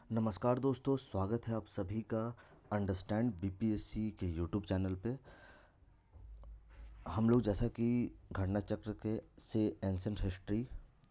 नमस्कार दोस्तों, स्वागत है आप सभी का अंडरस्टैंड बीपीएससी के यूट्यूब चैनल पे। हम लोग जैसा कि घटना चक्र के से एंशंट हिस्ट्री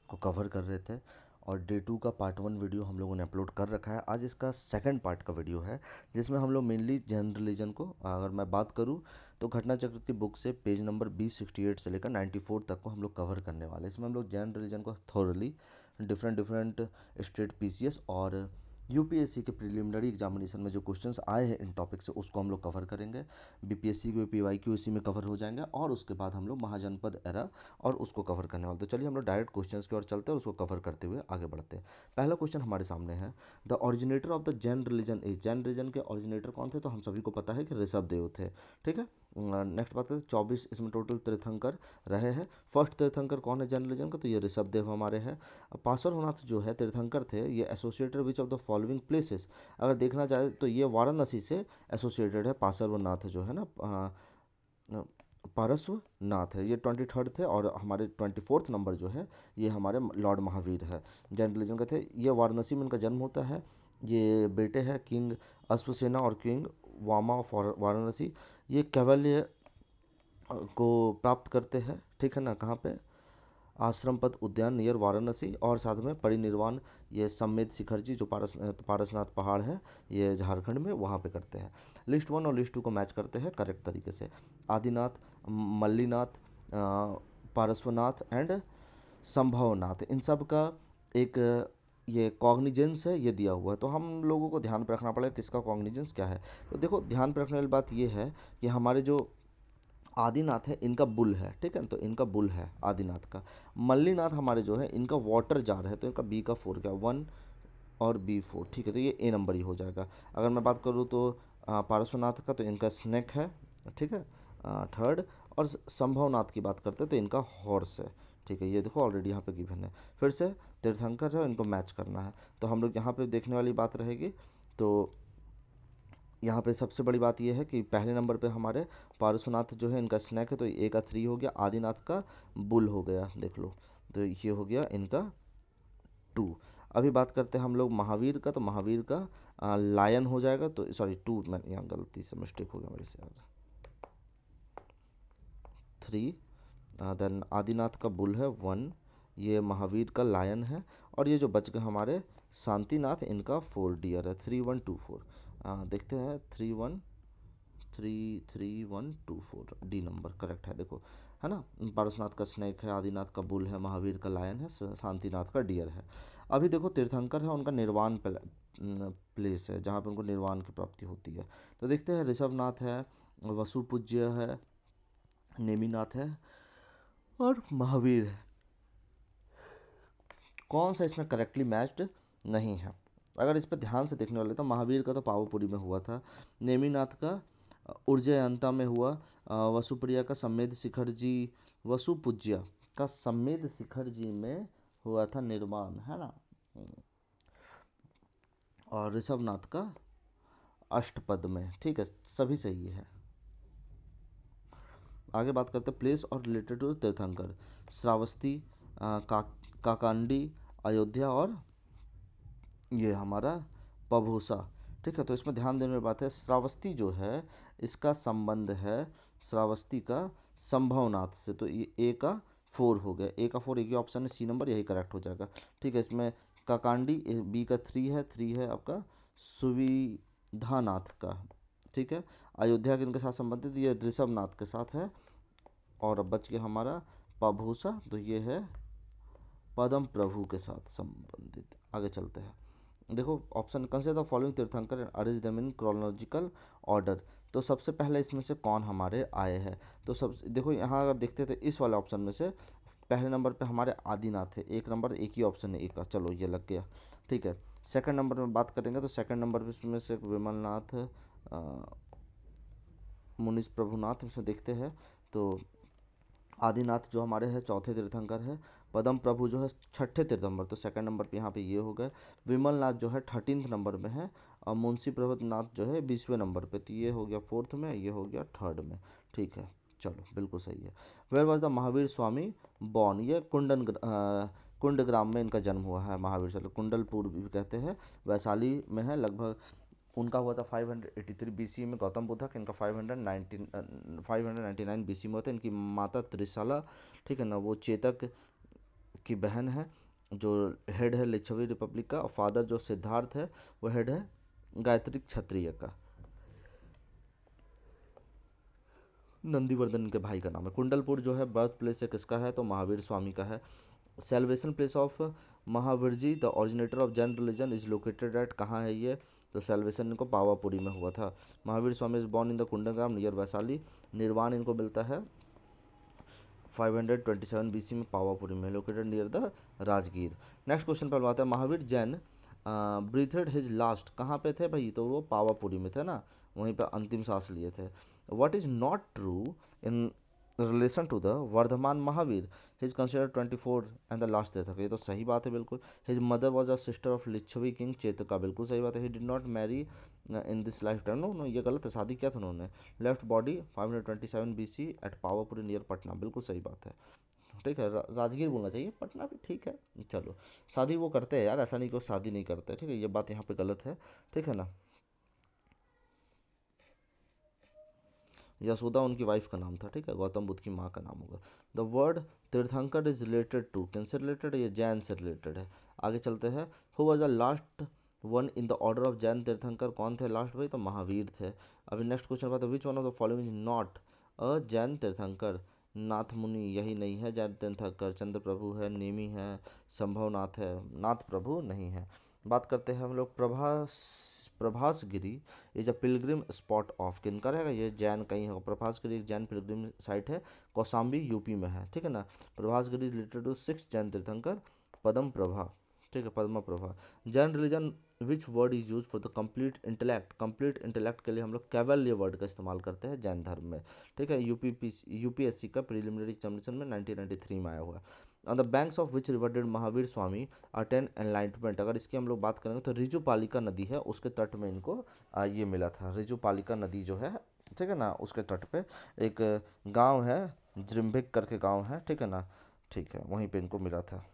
को कवर कर रहे थे और डे 2 का पार्ट 1 वीडियो हम लोगों ने अपलोड कर रखा है। आज इसका सेकंड पार्ट का वीडियो है जिसमें हम लोग मेनली जनरल रिलीजन को, अगर मैं बात करूं तो घटना चक्र की बुक से पेज नंबर 2068 से लेकर 94 तक को हम लोग कवर करने वाले हैं। इसमें हम लोग जनरल रिलीजन को थोरली डिफरेंट स्टेट पीसीएस और यूपीएससी के प्रिलिमिनरी एग्जामिनेशन में जो क्वेश्चंस आए हैं इन टॉपिक से उसको हम लोग कवर करेंगे। बीपीएससी के पीवाईक्यू इसी में कवर हो जाएंगे और उसके बाद हम लोग महाजनपद एरा और उसको कवर करने वाले। तो चलिए हम लोग डायरेक्ट क्वेश्चंस की ओर चलते हैं और उसको कवर करते हुए आगे बढ़ते हैं। पहला क्वेश्चन हमारे सामने है, the originator of the Jain religion is. Jain religion के ओरिजिनेटर कौन थे? तो हम सभी को पता है कि ऋषभ देव थे। ठीक है, नेक्स्ट बात है 24 इसमें टोटल तीर्थंकर रहे हैं। फर्स्ट तीर्थंकर कौन है जैन रिलीजन का? तो ये ऋषभ देव हमारे हैं। पार्श्वनाथ जो है तीर्थंकर थे, ये associated which of the following places. अगर देखना जाए तो ये वाराणसी से एसोसिएटेड है। पार्श्वनाथ जो है ना, पारस्वनाथ है, ये 23rd थे और हमारे 24th नंबर जो है ये हमारे लॉर्ड महावीर है। जैन रिलीजन के थे। ये वाराणसी में इनका जन्म होता है। ये बेटे हैं किंग अश्वसेना और किंग वामा ऑफ वाराणसी। ये कैवल्य को प्राप्त करते हैं, ठीक है ना, कहाँ पे? आश्रम पद उद्यान नियर वाराणसी। और साथ में परिनिर्वाण ये सम्मेद शिखर जी जो पारसनाथ पहाड़ है, ये झारखंड में, वहाँ पे करते हैं। लिस्ट 1 और लिस्ट 2 को मैच करते हैं करेक्ट तरीके से। आदिनाथ, मल्लीनाथ, पारस्वनाथ एंड संभवनाथ, इन सब का एक ये कॉग्निजेंस है, ये दिया हुआ है। तो हम लोगों को ध्यान पे रखना पड़ेगा किसका कॉग्निजेंस क्या है। तो देखो, ध्यान पे रखने वाली बात ये है कि हमारे जो आदिनाथ है इनका बुल है, ठीक है, तो इनका बुल है आदिनाथ का। मल्लीनाथ हमारे जो है इनका वाटर जार है, तो इनका बी का 4 क्या 1 और B4, ठीक है, तो ये ए नंबर ही हो जाएगा। अगर मैं बात करूँ तो पार्श्वनाथ का, तो इनका स्नेक है, ठीक है, थर्ड। और संभवनाथ की बात करते हैं तो इनका हॉर्स है, ठीक है, ये देखो ऑलरेडी यहाँ पे गिवन है। फिर से तीर्थंकर है, इनको मैच करना है। तो हम लोग यहाँ पे देखने वाली बात रहेगी। तो यहाँ पे सबसे बड़ी बात यह है कि पहले नंबर पे हमारे पार्श्वनाथ जो है इनका स्नैक है, तो ए का 3 हो गया। आदिनाथ का बुल हो गया, देख लो, तो ये हो गया इनका 2। अभी बात करते हैं हम लोग महावीर का, तो महावीर का लायन हो जाएगा, तो सॉरी 2, मैं यहाँ गलती से मिस्टेक हो गया मेरे से, यार 3। देन आदिनाथ का बुल है 1, ये महावीर का लायन है। और ये जो बच गए हमारे शांतिनाथ, इनका 4 डियर है, 3 1 2 4। देखते हैं 3 1 3 3 1 2 4, डी नंबर करेक्ट है, देखो, है ना। पारसनाथ का स्नेक है, आदिनाथ का बुल है, महावीर का लायन है, शांतिनाथ का डियर है। अभी देखो तीर्थंकर है, उनका निर्वाण प्लेस है जहाँ पे उनको निर्वाण की प्राप्ति होती है। तो देखते हैं ऋषभनाथ है, वसुपूज्य है, नेमिनाथ है और महावीर है। कौन सा इसमें करेक्टली मैच्ड नहीं है? अगर इस पर ध्यान से देखने वाले तो महावीर का तो पावापुरी में हुआ था, नेमिनाथ का उज्जयंता में हुआ, वसुप्रिया का सम्मेद शिखर जी, वसुपूज्य का सम्मेद शिखर जी में हुआ था निर्माण, है ना। और ऋषभनाथ का अष्टपद में, ठीक है, सभी सही है। आगे बात करते हैं प्लेस और रिलेटेड टू तीर्थंकर। श्रावस्ती, काकांडी, अयोध्या और ये हमारा पभूसा, ठीक है। तो इसमें ध्यान देने वाली बात है, श्रावस्ती जो है इसका संबंध है श्रावस्ती का संभवनाथ से, तो ये ए का 4 हो गया। ए का 4 एक ही ऑप्शन है, सी नंबर, यही करेक्ट हो जाएगा, ठीक है। इसमें काकांडी बी का 3 है आपका सुविधानाथ का, ठीक है। अयोध्या किनके साथ संबंधित? ये ऋषभनाथ के साथ है। और अब बच गया हमारा पभूसा, तो ये है पदम प्रभु के साथ संबंधित। आगे चलते हैं, देखो ऑप्शन कंसिडर द फॉलोइंग तीर्थंकर and arrange them in chronological order. तो सबसे पहले इसमें से कौन हमारे आए हैं? तो सब देखो यहाँ अगर देखते हैं तो इस वाले ऑप्शन में से पहले नंबर पे हमारे आदिनाथ है, एक नंबर, एक ही ऑप्शन है एक का, चलो ये लग गया, ठीक है। सेकंड नंबर में बात करेंगे तो सेकंड नंबर पे इसमें से विमलनाथ, मुनीश प्रभुनाथ, इसमें देखते हैं तो आदिनाथ जो हमारे हैं चौथे तीर्थंकर है। पदम प्रभु जो है छठे तीर्थंकर, तो सेकंड नंबर पे यहाँ पे ये हो गए। विमलनाथ जो है 13th नंबर में है और मुंशी प्रभुनाथ जो है 20वें नंबर पे, तो ये हो गया 4th में, ये हो गया 3rd में, ठीक है, चलो बिल्कुल सही है। Where was the Mahavir Swami born? ये कुंडन कुंडग्राम में इनका जन्म हुआ है महावीर स्वामी, कुंडलपुर भी कहते हैं, वैशाली में है। लगभग उनका हुआ था 583 बीसी में, गौतम बुद्ध का इनका 599 बीसी में हुआ था। इनकी माता त्रिशाला, ठीक है ना, वो चेतक की बहन है, जो हेड है लिच्छवी रिपब्लिक का, और फादर जो सिद्धार्थ है वो हेड है गायत्री क्षत्रिय का। नंदीवर्धन के भाई का नाम है। कुंडलपुर जो है बर्थ प्लेस है किसका है, तो महावीर स्वामी का है। Salvation place of Mahavir ji the originator of Jain religion is located at, कहाँ है ये, तो सेल्वेशन इनको पावापुरी में हुआ था। Mahavir Swami is born in the Kundagram near Vaishali. निर्वाण इनको मिलता है 527 बीसी में पावापुरी में, located near the Rajgir. Next question पर बात है, Mahavir Jain breathed his last, कहाँ पे थे भाई, तो वो पावापुरी में थे ना, वहीं पे अंतिम सांस लिए थे। What is not true in relation to the Vardhaman Mahavir, his consider 24 and the last death, ये तो सही बात है बिल्कुल। His mother was a sister of Lichchhavi king Chetaka, बिल्कुल सही बात है। He did not marry in this lifetime, no no ये गलत है, शादी किया था उन्होंने। Left body 527 BC at Pavapuri near Patna, बिल्कुल सही बात है, ठीक है। राजगीर बोलना चाहिए, पटना भी ठीक है। चलो, शादी वो करते हैं यार, ऐसा नहीं कि वो शादी नहीं करते, ठीक है, ये बात यहाँ पे गलत है, ठीक है ना। यशोदा उनकी वाइफ का नाम था, ठीक है, गौतम बुद्ध की माँ का नाम होगा। द वर्ड तीर्थंकर इज रिलेटेड टू, किनसे रिलेटेड है, ये जैन से रिलेटेड है। आगे चलते हैं, who was the last one in the order of Jain तीर्थंकर, कौन थे लास्ट भाई, तो महावीर थे। अभी नेक्स्ट क्वेश्चन बात है, which one of the following is not a Jain तीर्थंकर, नाथ मुनि यही नहीं है जैन तीर्थंकर, चंद्र प्रभु है, नेमी है, संभवनाथ है, नाथ प्रभु नहीं है। बात करते हैं हम लोग, Prabhas Giri is a pilgrim spot of, किनका रहेगा, ये जैन का ही होगा। प्रभास गिरी एक जैन पिलग्रिम साइट है, कौशाम्बी यूपी में है, ठीक है ना। प्रभास गिरी रिलेटेड टू 6 जैन तीर्थंकर, पद्म प्रभा, ठीक है, Padma Prabha. Jain religion which word is use for the complete intellect, complete intellect के लिए हम लोग कैवल ये वर्ड का इस्तेमाल करते हैं जैन धर्म में, ठीक है। यूपीएससी का प्रिलिमिनरी एग्जामिनेशन में 1993 में आया हुआ है। On the banks of which river did Mahavir Swami attain enlightenment, अगर इसकी हम लोग बात करेंगे तो रिजुपालिका नदी है, उसके तट में इनको ये मिला था। रिजुपालिका नदी जो है, ठीक है ना, उसके तट पे एक गांव है, जृम्भिक करके गांव है, ठीक है ना, ठीक है, वहीं पे इनको मिला था।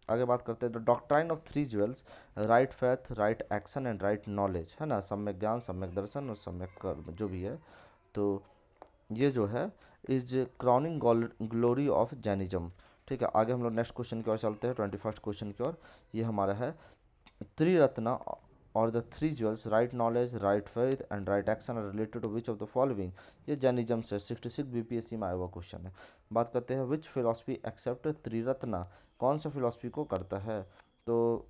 आगे बात करते हैं, the doctrine of 3 jewels, right faith, right action and right knowledge, है ना, सम्यक ज्ञान, सम्यक दर्शन और सम्यक कर्म, जो भी है, तो ये जो है is crowning glory of Jainism, ठीक है। आगे हम लोग नेक्स्ट क्वेश्चन की ओर चलते हैं, 21st क्वेश्चन की ओर। ये हमारा है, त्रिरत्न और the 3 jewels, right knowledge, right faith and right action are related to which of the following, ये जैनिज्म से 66 बीपीएससी में आया हुआ क्वेश्चन है। बात करते हैं, विच फिलोसफी एक्सेप्ट त्रिरत्न, कौन सा फिलोसफी को करता है, तो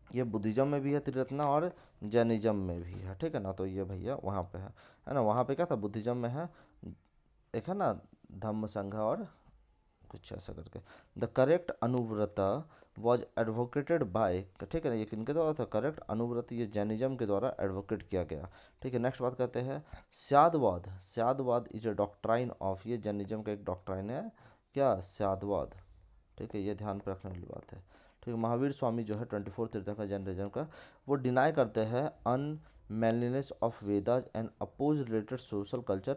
ये बुद्धिज्म में भी है त्रिरत्न और जैनिज्म में भी है, ठीक है ना, तो ये भैया वहाँ पे है ना, वहाँ पे क्या था, बुद्धिज्म में है, एक है ना धम्म संघ और कुछ ऐसा करके। The correct anuvrata was advocated by, ठीक है ना, ये किनके द्वारा था, करेक्ट अनुव्रत, ये जैनिज्म के द्वारा एडवोकेट किया गया, ठीक है। नेक्स्ट बात करते हैं, स्यादवाद, स्यादवाद इज अ डॉक्ट्राइन ऑफ, ये जैनिज्म का एक डॉक्ट्राइन है, क्या, स्यादवाद, ठीक है, ये ध्यान पर रखने वाली बात है, ठीक है। महावीर स्वामी जो है 24 तीर्थंकर जैनिज्म का, वो डिनाई करते हैं unmanliness of Vedas and oppose related social culture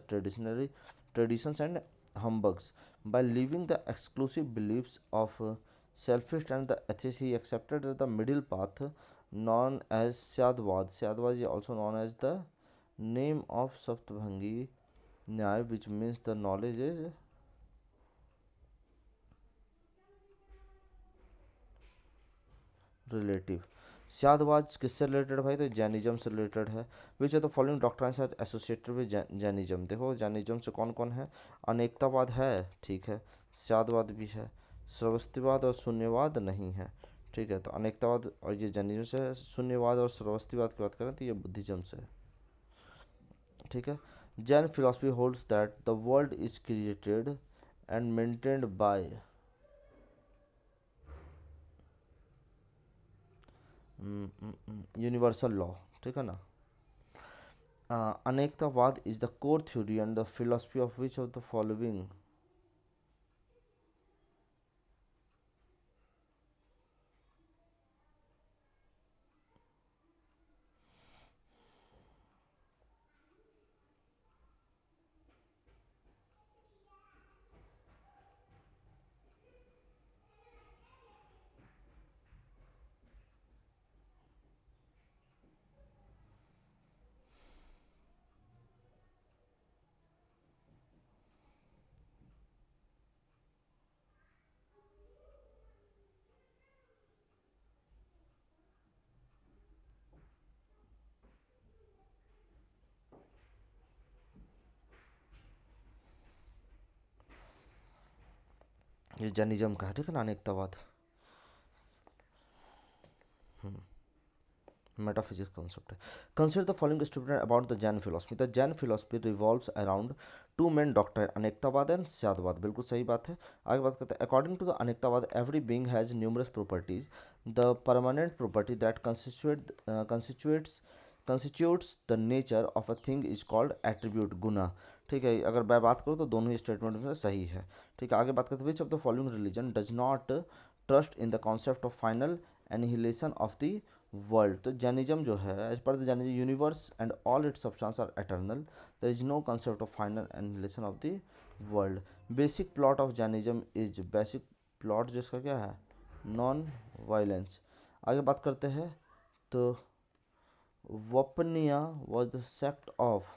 traditions and humbugs. By leaving the exclusive beliefs of selfish and the atheists, he accepted the middle path known as Syadvad. Syadvad is also known as the name of Saptabhangi Nyay, which means the knowledge is relative. Syadvada किससे related भाई, तो Jainism से related है। Which of the following doctrines are associated with Jainism, देखो Jainism से कौन कौन है, अनेकतावाद है, ठीक है, स्यादवाद भी है, श्रवस्तिवाद और शून्यवाद नहीं है, ठीक है, तो अनेकतावाद और ये जैनिज्म से है। शून्यवाद और श्रवस्तिवाद की बात करें तो ये बुद्धिज्म से है, ठीक है। Jain philosophy holds that the world is created and maintained by universal law, ठीक है ना। Anekantavada is the core theory and the philosophy of which of the following, ये जैनिज्म का है, ठीक है ना, अनेकतावाद। मेटाफिजिक्स कॉन्सेप्ट है। Consider the following statement about the Jain philosophy. The Jain philosophy revolves around two main doctor, Anekantavada and Syadvada. बिल्कुल सही बात है। आगे बात करते हैं, according to the Anekantavada every being has numerous properties. The permanent property that constitutes the nature of a thing is called attribute, guna. ठीक है, अगर मैं बात करूँ तो दोनों ही स्टेटमेंट में सही है। ठीक है, आगे बात करते हैं, which of the following religion does not trust in the concept of final annihilation of the world. तो जैनिज्म जो है, as per the Jainism universe and all its substance are eternal, there is no concept of final annihilation of the world. Basic plot of Jainism is, basic plot जिसका क्या है, non violence. आगे बात करते हैं, तो Yapaniya was the sect of,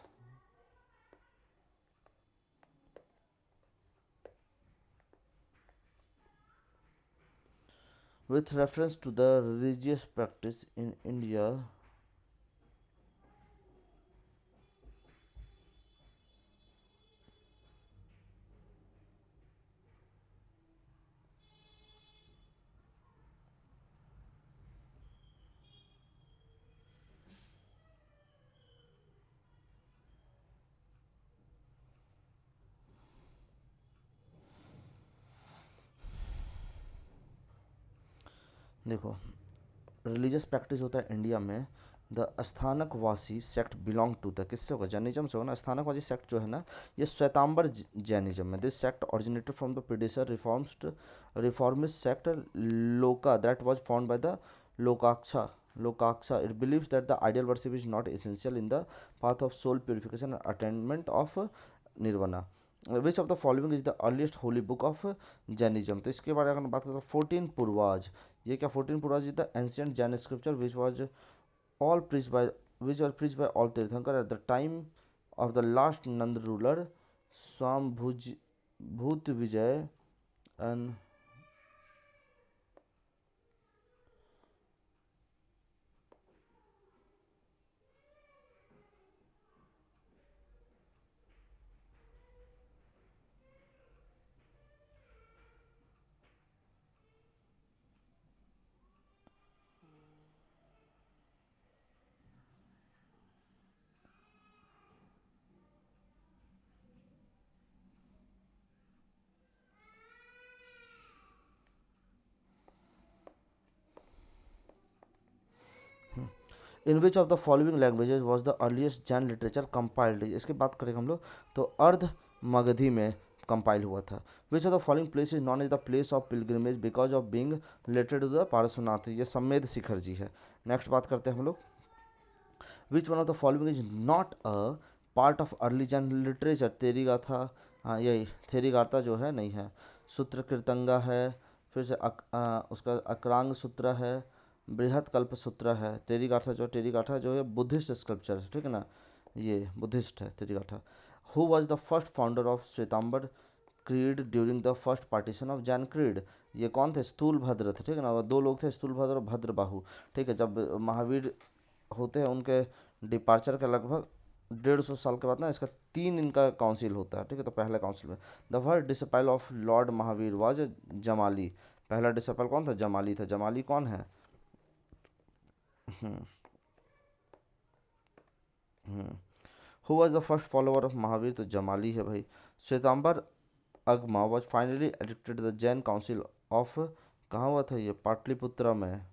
with reference to the religious practice in India. देखो, religious practice होता है इंडिया में, the Sthanakvasi sect belong to the, किससे होगा, जैनिज्म से होगा ना। स्थानकवासी सेक्ट जो है ना, ये श्वेतांबर जैनिज्म है। This sect originated from the predecessor reformist sect Lonka that was found by the Lonkashah. It believes that the ideal worship is not essential in the path of soul purification and attainment of nirvana. Which of the following is the earliest Holi book of Jainism. तो इसके बारे में अगर बात करें तो 14 पूर्वाज, ये क्या 14 Purvas is the ancient Jain scripture which was all preached by which were preached by all Tirthankar at the time of the last Nand ruler Swambhuj Bhut Vijay and in which of the following languages was the earliest Jain literature compiled. इसकी बात करें हम लोग तो अर्ध मगधी में compile हुआ था। Which of the following place is known is the place of pilgrimage because of being related to the Parasnath, ये सम्मेद शिखर जी है। नेक्स्ट बात करते हैं हम लोग, विच one of the following is not a part of early Jain literature. तेरी गाथा, हाँ यही थेरी गाथा जो है नहीं है। सूत्र कीर्तंगा है, फिर से उसका अक्रांग सूत्र है, बृहत कल्प सूत्र है। टेरी गाथा जो है बुद्धिस्ट स्कल्पचर है, ठीक है ना, ये बुद्धिस्ट है Theri Gatha. Who was the first founder of Shvetambar creed during the first partition of Jain creed. ये कौन थे, स्थूल भद्र थे, ठीक है ना, वो दो लोग थे, स्थूल भद्र और भद्रबाहु। ठीक है, जब महावीर होते हैं उनके डिपार्चर के लगभग 150 साल के बाद ना, इसका 3 इनका काउंसिल होता है। ठीक है, तो पहले काउंसिल में the first disciple of lord Mahavir was Jamali. पहला डिसिपल कौन था, जमाली था। जमाली कौन है, who was the first follower of Mahavir, तो जमाली है भाई। Shvetambar Agama was finally addicted the Jain council of, कहाँ हुआ था ये, पाटलिपुत्र में।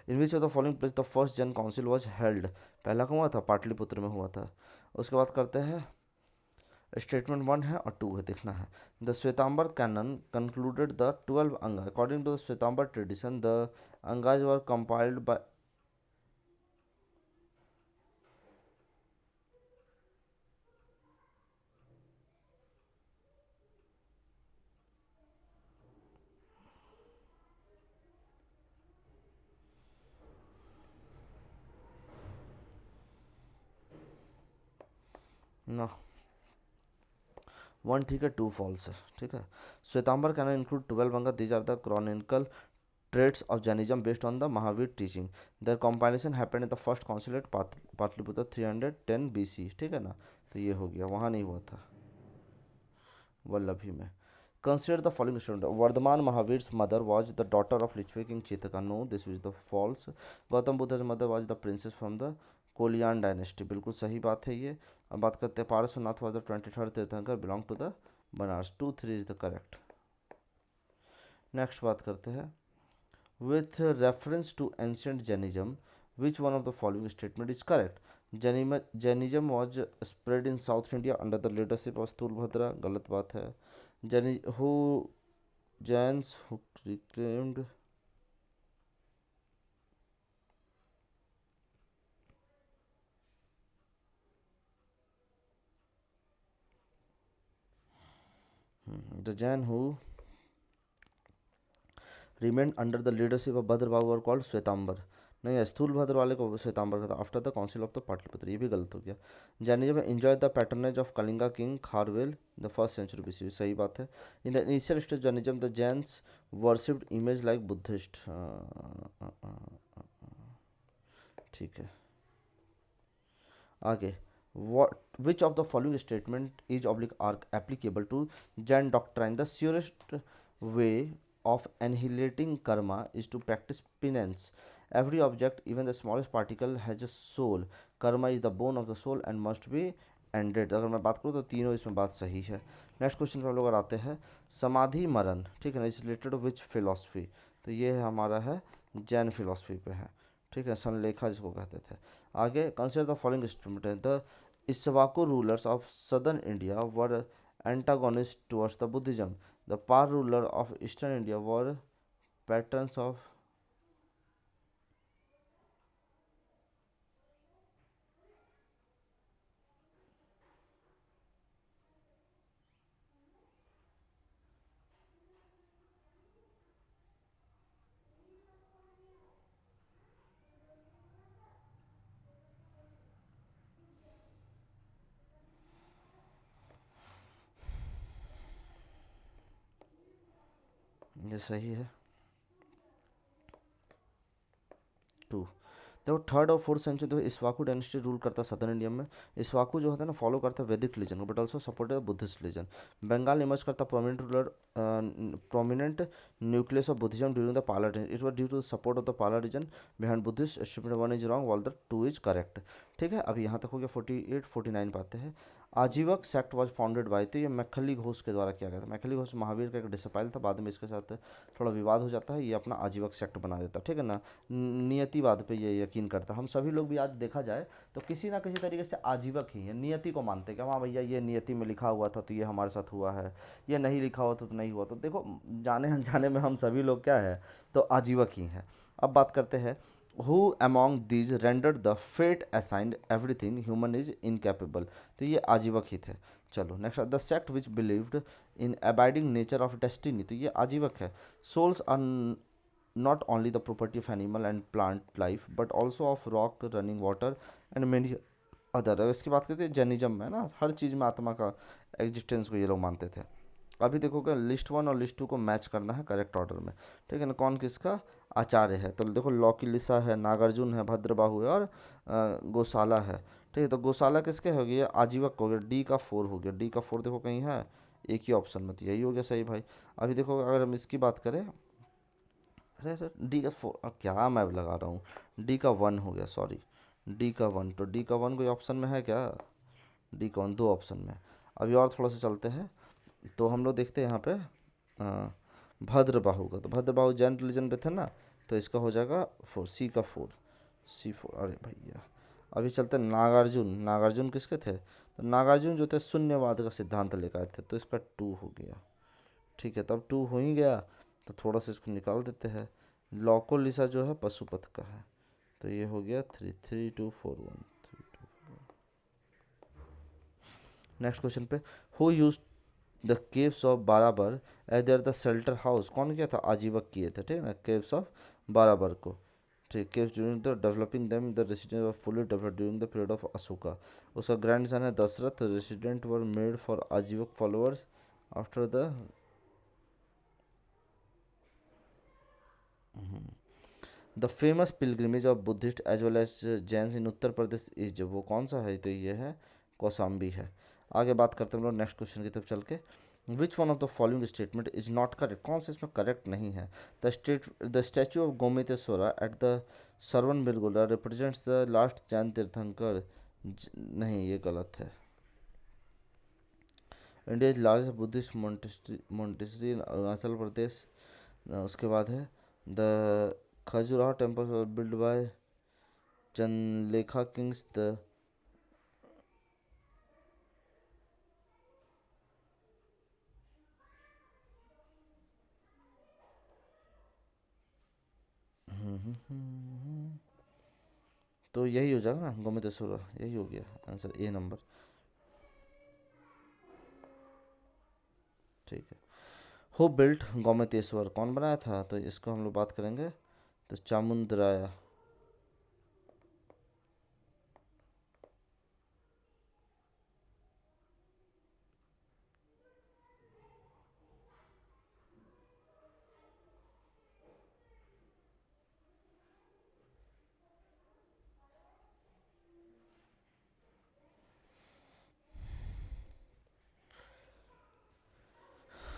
In which of the following place the first Jain council was held. पहला कहाँ हुआ था, पाटलिपुत्र में हुआ था। उसके बाद करते हैं, स्टेटमेंट 1 है और 2 है, देखना है। The Shvetambar canon concluded the 12 Anga. According to the Shvetambar tradition the Angas were compiled by, ना 1 ठीक है, 2 फॉल्स है। ठीक है, Shvetambar can include 12 Anga, these are the chronicle traits of Jainism based on the Mahavir teaching. Their compilation happened in the first council at Pataliputra 310 BC, ठीक है ना। तो ये हो गया, वहाँ नहीं हुआ था, वल्लभी में। Consider the following student. Vardhaman Mahavir's mother was the daughter of Lichwe king Chetaka. No, this is the false. Gautam Buddha's mother was the princess from the Kolyan dynasty. बिल्कुल सही बात है ये। अब बात करते हैं पार्श्वनाथ was the 23rd तीर्थंकर, belong to the Banaras. 2-3 is the correct. Next बात करते हैं, with reference to ancient Jainism, which one of the following statement is correct? Jainism was spread in South India under the leadership of Stulbhadra. गलत बात है। who Jains who reclaimed the Jain who remained under the leadership of Bhadra Babu were called Shwetambar. नहीं, स्थूल भद्र वाले को श्वेतांबर का था after the council of the Pataliputra, ये भी गलत हो गया। Jainism enjoy the patronage of Kalinga king Kharavela the first century BC, सही बात है। In the initial stage Jainism the Jains worshipped image like Buddhist, ठीक है। आगे, what which of the following statement is oblique arc applicable to Jain doctrine? The surest way of annihilating karma is to practice penance. Every object, even the smallest particle, has a soul. Karma is the bone of the soul and must be ended. अगर मैं बात करूँ तो तीनों इसमें बात सही है। नेक्स्ट क्वेश्चन पर हम लोग आते हैं, समाधि मरण, ठीक है ना, इज रिलेटेड विच फिलोसफी? तो ये है हमारा है जैन फिलोसफी पे है, ठीक है, संलेखा जिसको कहते थे। आगे, consider the following statement, the Iswaku rulers of southern India were antagonists towards the Buddhism. The Par ruler of eastern India were patrons of ये सही है 2। देखो थर्ड और फोर्थ सेंचुरी देखो इस्वाकू डायनेस्टी रूल करता है सदर्न इंडिया में। इस्वाकू जो होता है ना फॉलो करता है वैदिक रिलीजन को, but also supported Buddhist religion. Bengal emerge करता prominent ruler prominent nucleus of Buddhism during the Pala region. It was due to support of the Pala region behind Buddhist. Statement 1 is wrong, all the 2 is correct, ठीक है। अभी यहाँ तक हो गया 48 49 पाते हैं। आजीवक सेक्ट वॉज फाउंडेड बाय, तो ये मैखली घोष के द्वारा किया गया था। मैखली घोष महावीर का एक डिसिपल था, बाद में इसके साथ थोड़ा विवाद हो जाता है, ये अपना आजीवक सेक्ट बना देता, ठीक है ना। नियतिवाद पे ये यकीन करता। हम सभी लोग भी आज देखा जाए तो किसी ना किसी तरीके से आजीवक ही है, नियति को मानते हैं कि हाँ भैया ये नियति में लिखा हुआ था तो ये हमारे साथ हुआ है, ये नहीं लिखा हुआ था तो नहीं हुआ। तो देखो जाने अनजाने में हम सभी लोग क्या है तो आजीवक ही हैं। अब बात करते हैं, who among these rendered the fate assigned everything human is incapable? तो ये आजीवक ही थे। चलो next, the sect which believed in abiding nature of destiny, तो ये आजीवक है। Souls are not only the property of animal and plant life but also of rock, running water and many other. अगर इसकी बात करते हैं जैनिज्म में ना हर चीज़ में आत्मा का एग्जिस्टेंस को ये लोग मानते थे। अभी देखोगे लिस्ट 1 और लिस्ट 2 को मैच करना है करेक्ट ऑर्डर में, ठीक है ना। कौन किसका आचार्य है, तो देखो लौकिलिसा है, नागार्जुन है, भद्रबाहु है और गौशाला है, ठीक है। तो गौशाला किसके हो गया, आजीवक हो गया। डी का 4 हो गया, डी का 4 देखो कहीं है, एक ही ऑप्शन में, तो यही हो गया सही भाई। अभी देखो अगर हम इसकी बात करें, अरे अरे डी का 4 क्या मैं लगा रहा हूँ, डी का 1 हो गया, सॉरी डी का 1। तो डी का 1 कोई ऑप्शन में है क्या, डी का 1 2 ऑप्शन में। अभी और थोड़ा सा चलते हैं, तो हम लोग देखते हैं यहाँ पे भद्रबाहु का, तो भद्रबाहु जैन रिलीजन पे थे ना, तो इसका हो जाएगा 4, सी का 4, C4। अरे भैया अभी चलते हैं नागार्जुन। नागार्जुन किसके थे, तो नागार्जुन जो थे शून्यवाद का सिद्धांत लेकर आए थे, तो इसका 2 हो गया, ठीक है। तब 2 हो ही गया, तो थोड़ा सा इसको निकाल देते हैं। लौकोलिसा जो है पशुपत का है, तो ये हो गया 3 3 2 4 1 3 2 4। नेक्स्ट क्वेश्चन पे, who use the caves of Barabar as there the shelter house, कौन किया था, आजीवक किए थे, ठीक है ना, केव्स ऑफ बाराबर को, ठीक। Caves during the developing them the resident were fully developed during the period of Ashoka. उसका ग्रैंड सन है Dasharath. Resident were made for Ajivak followers after the the famous pilgrimage of Buddhist as well as Jains in Uttar Pradesh is, वो कौन सा है? तो ये है कौसाम्बी है। आगे बात करते हैं हम लोग नेक्स्ट क्वेश्चन की तरफ चल के। Which one of the following statement is not correct, कौन सा इसमें करेक्ट नहीं है? The statue of Gomateshwara at the Shravana Belagola represents the last Jain tirthankara, नहीं ये गलत है। India is largest Buddhist monastery in Arunachal Pradesh. उसके बाद है the Khajuraho temples were build by Chandralekha kings, the तो यही हो जाएगा ना, गोमतेश्वर, यही हो गया आंसर, ए नंबर। ठीक है। हु बिल्ट गोमतेश्वर, कौन बनाया था? तो इसको हम लोग बात करेंगे तो चामुंडराया।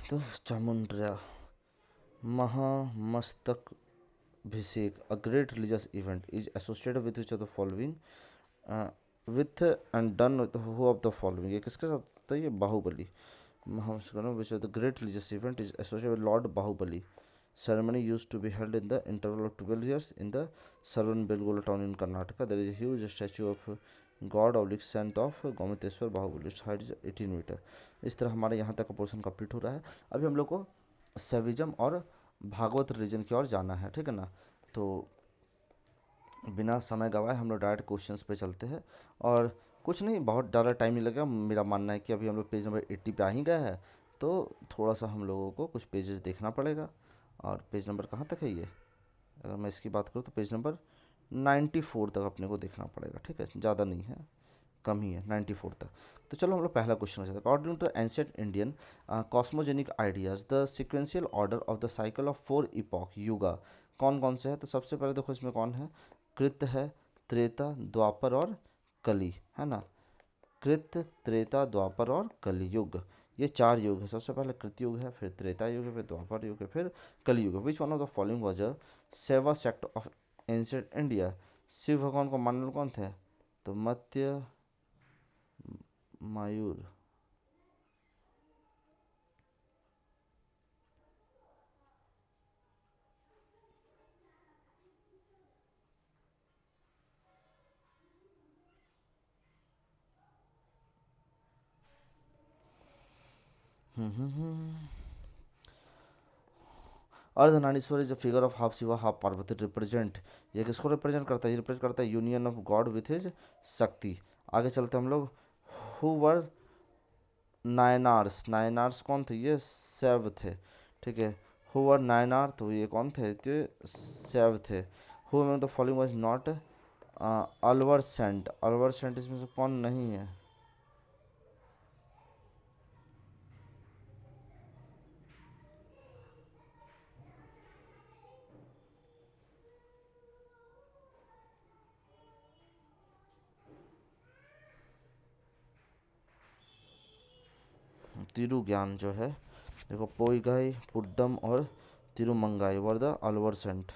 तो चामुंडराया। महामस्तकाभिषेक, a great religious event, is associated with which of the following? With and done with who of the following, ये किसके साथ होता है? ये बाहुबली। महामस्तकाभिषेक which of the great religious event is associated with Lord Bahubali. Ceremony used to be held in the interval of 12 years in the Saranbelgola town in Karnataka. There is a huge statue of god oblique saint of Gomateshwar Bahubali, height is 18 metre. इस तरह हमारे यहाँ तक का portion complete हो रहा है। अभी हम लोग को सेविज्म और भागवत रिलीजन की ओर जाना है, ठीक है ना। तो बिना समय गवाए हम लोग डायरेक्ट क्वेश्चंस पे चलते हैं, और कुछ नहीं, बहुत ज़्यादा टाइम नहीं लगेगा। मेरा मानना है कि अभी हम लोग पेज नंबर 80 पे आ ही गए हैं, तो थोड़ा सा हम लोगों को कुछ पेजेस देखना पड़ेगा। और पेज नंबर कहाँ तक है ये? अगर मैं इसकी बात करूँ तो पेज नंबर 94 तक अपने को देखना पड़ेगा, ठीक है, ज़्यादा नहीं है, कम ही है, 94 तक। तो चलो हम लोग पहला क्वेश्चन हो जाता है। According to ancient Indian cosmogenic ideas the sequential order of the cycle of 4 epoch yuga कौन कौन से है? तो सबसे पहले देखो इसमें कौन है, कृत है, त्रेता, द्वापर और कली, है ना। कृत, त्रेता, द्वापर और कलयुग, ये 4 युग है। सबसे पहले कृतयुग है, फिर त्रेता युग है, फिर द्वापर युग है, फिर कलयुग है। Which one of the following was a Shaiva sect of ancient India? Shiv भगवान को मानने वाले कौन थे? तो मत्य, मायूर। Ardhanarishvara is a figure of half Shiva half Parvati, represent, ये किसको रिप्रेजेंट करता है? ये रिप्रेजेंट करता है union of god with his shakti. आगे चलते हम लोग। हु वर नायनार्स, नायनार्स कौन थे? ये शैव थे, ठीक है। हु वर नायनार, तो ये कौन थे? तो शैव थे। हु में the following was not Alvar saint, Alvar saint इसमें से कौन नहीं है? तिरु ज्ञान जो है, देखो पोईगाई, पुड्डम और तिरुमंगाई वर द अलवरसेंट,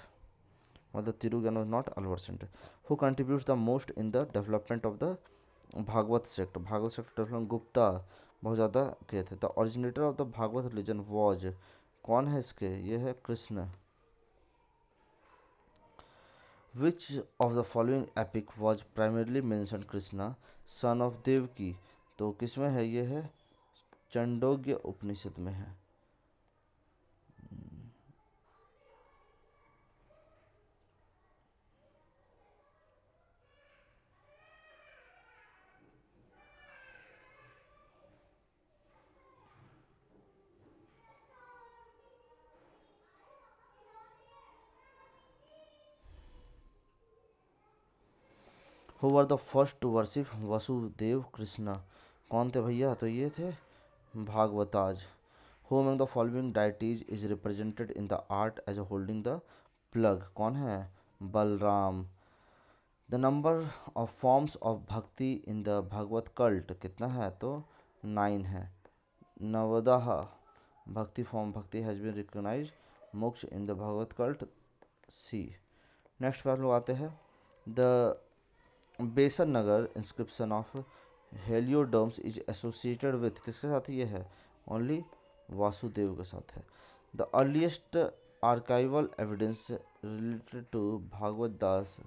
मतलब Tirugnana was not Alvar saint. Who contributes the most in the development of the Bhagavata sect, Bhagavata sect development Gupta बहुत ज़्यादा किए थे। The originator of the Bhagavata religion was, कौन है इसके? ये है Krishna. Which of the following epic was primarily mention Krishna son of Devaki, तो किसमें है? ये है चंडोग्य उपनिषद में है। Who were the first to worship Vasudeva Krishna, कौन थे भैया? तो ये थे Bhagavatas. Who among the following deities is represented in the art as holding the plough कौन है? Balram. The number of forms of bhakti in the Bhagavata cult कितना है? तो 9 है। नवदह भक्ति फॉर्म भक्ति has been recognise moksha in the Bhagavata cult, C. Next पर लोग आते हैं। The Besnagar inscription of Heliodorus is associated with किसके साथ ये है? ओनली वासुदेव के साथ है। The earliest archival evidence related to Bhagavata Das.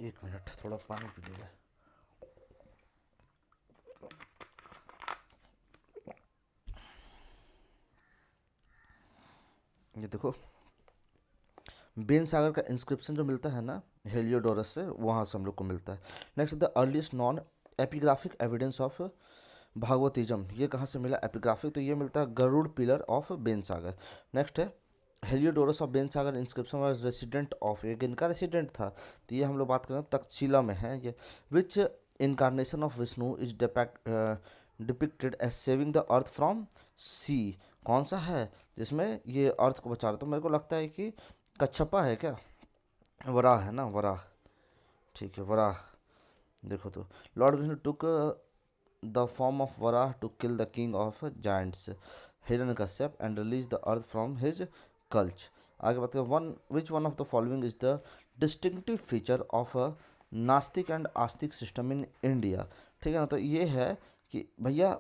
एक मिनट थोड़ा पानी पी लीजिए। ये देखो बेन सागर का इंस्क्रिप्शन जो मिलता है ना हेलियोडोरस से, वहाँ से हम लोग को मिलता है। Next the earliest non epigraphic evidence of Bhagavatism, ये कहाँ से मिला? एपिग्राफिक तो ये मिलता है Garuda pillar of Besnagar. Next है Heliodorus of Besnagar inscription was resident of, ये इनका रेसिडेंट था, तो ये हम लोग बात करें तक्षशिला में है ये। Which incarnation of Vishnu is depicted as saving the earth from sea, कौन सा है जिसमें ये अर्थ को बचा रहा? तो मेरे को लगता है कि कच्छपा है क्या? वराह है ना, वराह, ठीक है वराह। देखो तो lord Vishnu took the form of Varaha to kill the king of giants Hiranyakashyap and release the earth from his clutch. आगे बात करें one which one of the following is the distinctive feature of a nastik and Astik system in India. ठीक है ना, तो ये है कि भैया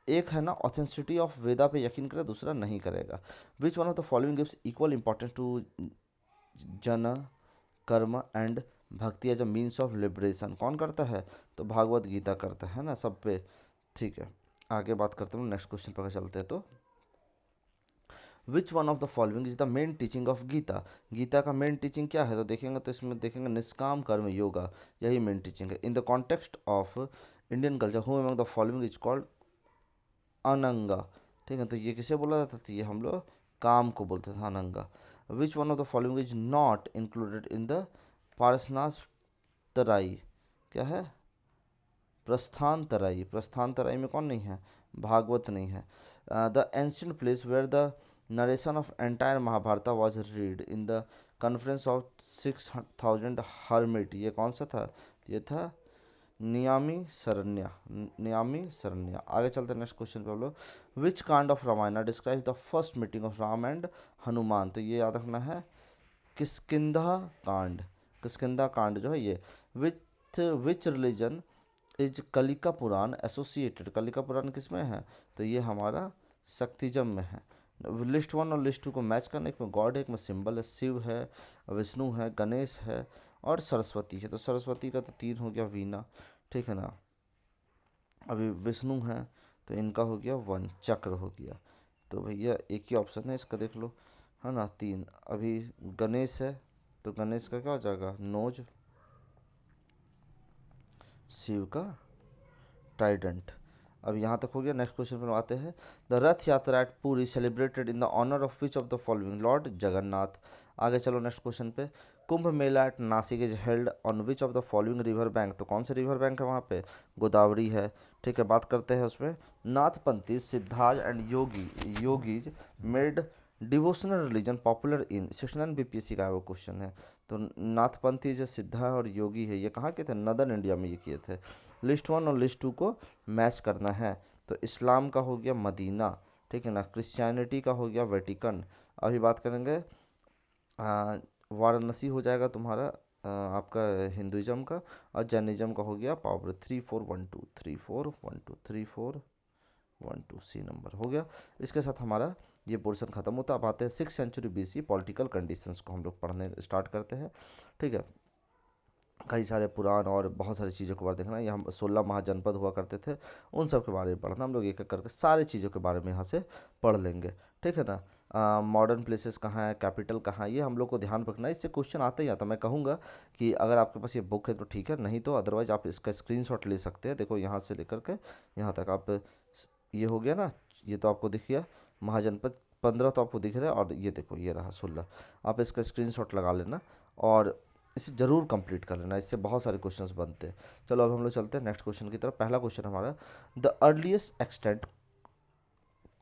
एक है ना ऑथेंटिसिटी ऑफ वेदा पे यकीन करे, दूसरा नहीं करेगा। Which one of the following gives equal importance to Gyan karma and bhakti as a means of liberation, कौन करता है? तो भागवत गीता करता है ना सब पे। ठीक है आगे बात करते हैं, नेक्स्ट क्वेश्चन पर चलते हैं। तो which one of the following is the main teaching of Gita, Gita का मेन टीचिंग क्या है? तो देखेंगे तो इसमें देखेंगे निष्काम कर्म योगा, यही मेन टीचिंग है। In the context of Indian culture who among the following is called Ananga. ठीक है, तो ये किसे बोला जाता था? ये हम लोग काम को बोलते थे Ananga. Which one of the following is not included in the Prasthanatrayi, क्या है? प्रस्थान तराई, प्रस्थान तराई में कौन नहीं है? भागवत नहीं है। The ancient place where the narration of entire Mahabharata was read in the conference of 6000 hermit, ये कौन सा था? ये था नियामी शरण्या, नियामी शरण्या। आगे चलते हैं नेक्स्ट क्वेश्चन पे हम लोग। Which Kand of Ramayan describe the first meeting of Ram and Hanuman, तो ये याद रखना है किष्किंधा कांड, किष्किंधा कांड जो है ये। With which religion is Kalika Purana associated, Kalika Purana किस में है? तो ये हमारा शक्तिजम में है। लिस्ट वन और लिस्ट टू को मैच करने, एक में गॉड है, एक में सिंबल है, शिव है, विष्णु है, गणेश है और सरस्वती है। तो सरस्वती का तो 3 हो गया वीणा, ठीक है ना। अभी विष्णु है तो इनका हो गया 1 चक्र हो गया। तो भैया एक ही ऑप्शन है इसका, देख लो है ना 3। अभी गणेश है तो गणेश का क्या हो जाएगा? नोज। शिव का ट्राइडेंट। अब यहाँ तक हो गया। नेक्स्ट क्वेश्चन पर आते हैं। The Rath Yatra at Puri celebrated in the honour of which of the following, lord Jagannath. आगे चलो नेक्स्ट क्वेश्चन पे। Kumbh Mela at Nashik is held on which of the following river bank, तो कौन से रिवर बैंक है वहाँ पे, गोदावरी है। ठीक है, बात करते हैं उसमें। Nathpanthi Siddharth and yogis made devotional religion popular in, 69 BPSC का वो क्वेश्चन है। तो नाथपंथी जो सिद्धा और योगी है ये कहाँ के थे, नदन इंडिया में ये किए थे। लिस्ट वन और लिस्ट टू को मैच करना है। तो इस्लाम का हो गया मदीना, ठीक है ना। क्रिश्चियनिटी का हो गया वेटिकन। अभी बात करेंगे वाराणसी हो जाएगा तुम्हारा आपका हिंदुइज्म का, और जैनिज्म का हो गया पावर 3412 3412 3412 सी नंबर हो गया। इसके साथ हमारा ये पोर्शन खत्म होता है। अब आते हैं 6th century BC political conditions को हम लोग पढ़ने स्टार्ट करते हैं। ठीक है, कई सारे पुराण और बहुत सारी चीज़ों के बारे में देखना। यहाँ 16 महाजनपद हुआ करते थे, उन सब के बारे में पढ़ना। हम लोग एक एक करके सारी चीज़ों के बारे में यहाँ से पढ़ लेंगे। ठीक है ना। मॉडर्न प्लेसेस कहाँ है, कैपिटल कहाँ है, ये हम लोग को ध्यान रखना है। इससे क्वेश्चन आता ही आता। मैं कहूँगा कि अगर आपके पास ये बुक है तो ठीक है, नहीं तो अदरवाइज आप इसका स्क्रीनशॉट ले सकते हैं। देखो यहाँ से लेकर के यहाँ तक आप ये हो गया ना, ये तो आपको दिख गया महाजनपद 15 तो आपको दिख रहा है, और ये देखो ये रहा 16। आप इसका स्क्रीनशॉट लगा लेना और इसे ज़रूर कंप्लीट कर लेना, इससे बहुत सारे क्वेश्चंस बनते हैं। चलो अब हम लोग चलते हैं नेक्स्ट क्वेश्चन की तरफ। पहला क्वेश्चन हमारा, the earliest extant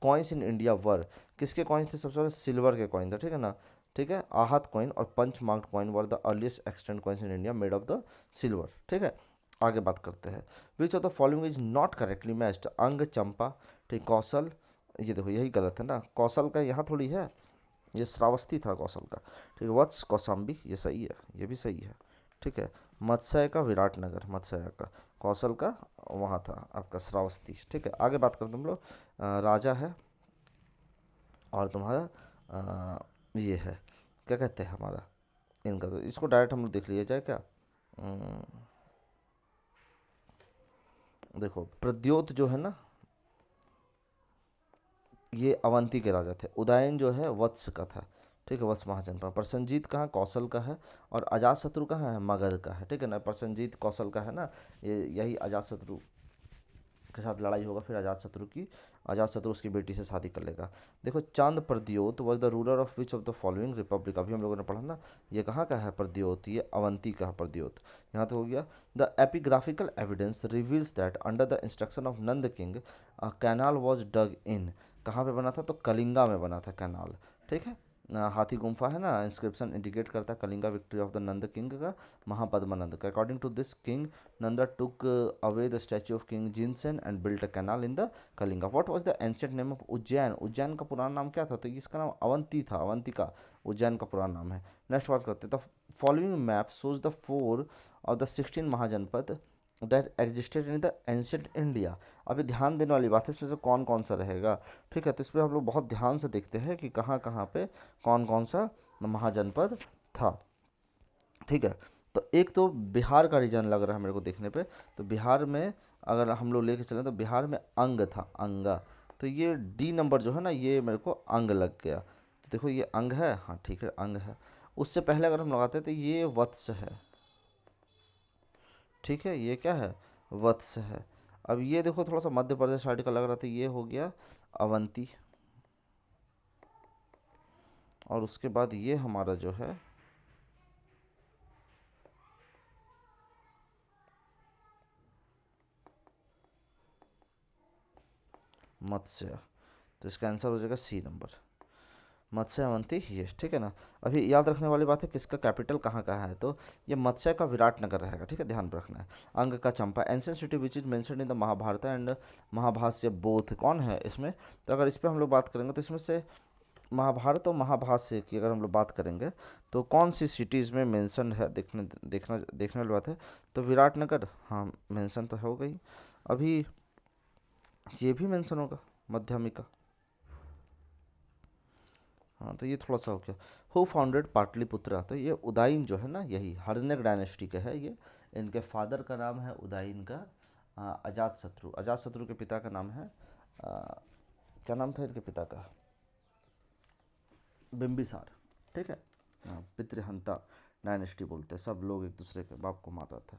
coins in India were, किसके कॉइन्स थे, सबसे पहले सिल्वर के कॉइन थे। ठीक है ना। ठीक है, Ahat coin or punch marked coin were the earliest extant coins in India made of the silver. ठीक है, आगे बात करते हैं। Which of the following is not correctly matched, Anga Champa, ठीक, कौशल, ये देखो यही गलत है ना, कौशल का यहाँ थोड़ी है, ये श्रावस्ती था कौशल का। ठीक है, वत्स कौशाम्बी, ये सही है, ये भी सही है। ठीक है, मत्स्य का विराटनगर, मत्स्य का, कौशल का वहाँ था आपका श्रावस्ती। ठीक है, आगे बात करते हैं हम लोग। राजा है और तुम्हारा ये है क्या कहते हैं हमारा इनका, तो इसको डायरेक्ट हम लोग देख लिया जाए क्या। देखो प्रद्योत जो है ना ये अवंती के राजा थे। उदयन जो है वत्स का था। ठीक है, वत्स महाजनपद। प्रसन्नजीत कहाँ, कौशल का है। और अजातशत्रु कहाँ है, मगध का है। ठीक है ना, प्रसन्नजीत कौशल का है ना, ये यही अजातशत्रु के साथ लड़ाई होगा, फिर अजातशत्रु उसकी बेटी से शादी कर लेगा। देखो चांद Pradyot was the ruler of which of the following Republic, अभी हम लोगों ने पढ़ा ना, ये कहाँ का है प्रद्योत, ये अवंती का है प्रद्योत। यहाँ तो हो गया। The epigraphical evidence reveals that under the instruction of Nanda king a canal was dug in, कहाँ पे बना था, तो कलिंगा में बना था कैनाल। ठीक है, हाथी गुम्फा है ना, इंस्क्रिप्शन इंडिकेट करता है Kalinga victory of the Nanda king का, महापद्मानंद का। According to this king Nanda took away the statue of king Jinasen and built a canal in the Kalinga. What was the ancient name of Ujjain, Ujjain का पुराना नाम क्या था, तो इसका नाम अवंती था, अवंतिका उज्जैन का पुराना नाम है। नेक्स्ट बात करते हैं। The following map shows the 4 of the 16 Mahajanapada that existed in the ancient India. अभी ध्यान देने वाली बात है, इसमें से कौन कौन सा रहेगा। ठीक है, तो इस पर हम लोग बहुत ध्यान से देखते हैं कि कहाँ कहाँ पे कौन कौन सा महाजनपद था। ठीक है, तो एक तो बिहार का रीजन लग रहा है मेरे को देखने पे, तो बिहार में अगर हम लोग लेके चलें तो बिहार में अंग था, अंगा। तो ये डी नंबर जो है ना, ये मेरे को अंग लग गया। तो देखो ये अंग है, हाँ ठीक है अंग है। उससे पहले अगर हम लगाते तो ये वत्स है। ठीक है, ये क्या है, वत्स है। अब ये देखो थोड़ा सा मध्य प्रदेश साइड का लग रहा था, ये हो गया अवंती। और उसके बाद ये हमारा जो है मत्स्य, तो इसका आंसर हो जाएगा सी नंबर, मत्स्य अवंती ये। ठीक है ना। अभी याद रखने वाली बात है किसका कैपिटल कहाँ कहाँ है, तो ये मत्स्य का विराटनगर रहेगा। ठीक है, ध्यान रखना है। अंग का Champa, ancient city which is mentioned in the Mahabharata and Mahabhashya both, कौन है इसमें, तो अगर इस पर हम लोग बात करेंगे तो इसमें से महाभारत और महाभाष्य की अगर हम लोग बात करेंगे तो कौन सी सिटीज़ में मेंशन है, देखने वाली बात है। तो विराटनगर हाँ मेंशन तो हो गई। अभी ये भी मेंशन होगा मध्यमिका, हाँ तो ये थोड़ा सा हो गया। हु फाउंडेड पाटलिपुत्रा, तो ये उदाइन जो है ना, यही हर्णक डायनेस्टी का है ये। इनके फादर का नाम है उदाइन का अजातशत्रु, अजातशत्रु के पिता का नाम है क्या नाम था इनके पिता का, बिंबिसार। ठीक है, हाँ पितृहंता डायनेस्टी बोलते हैं, सब लोग एक दूसरे के बाप को मार रहा था।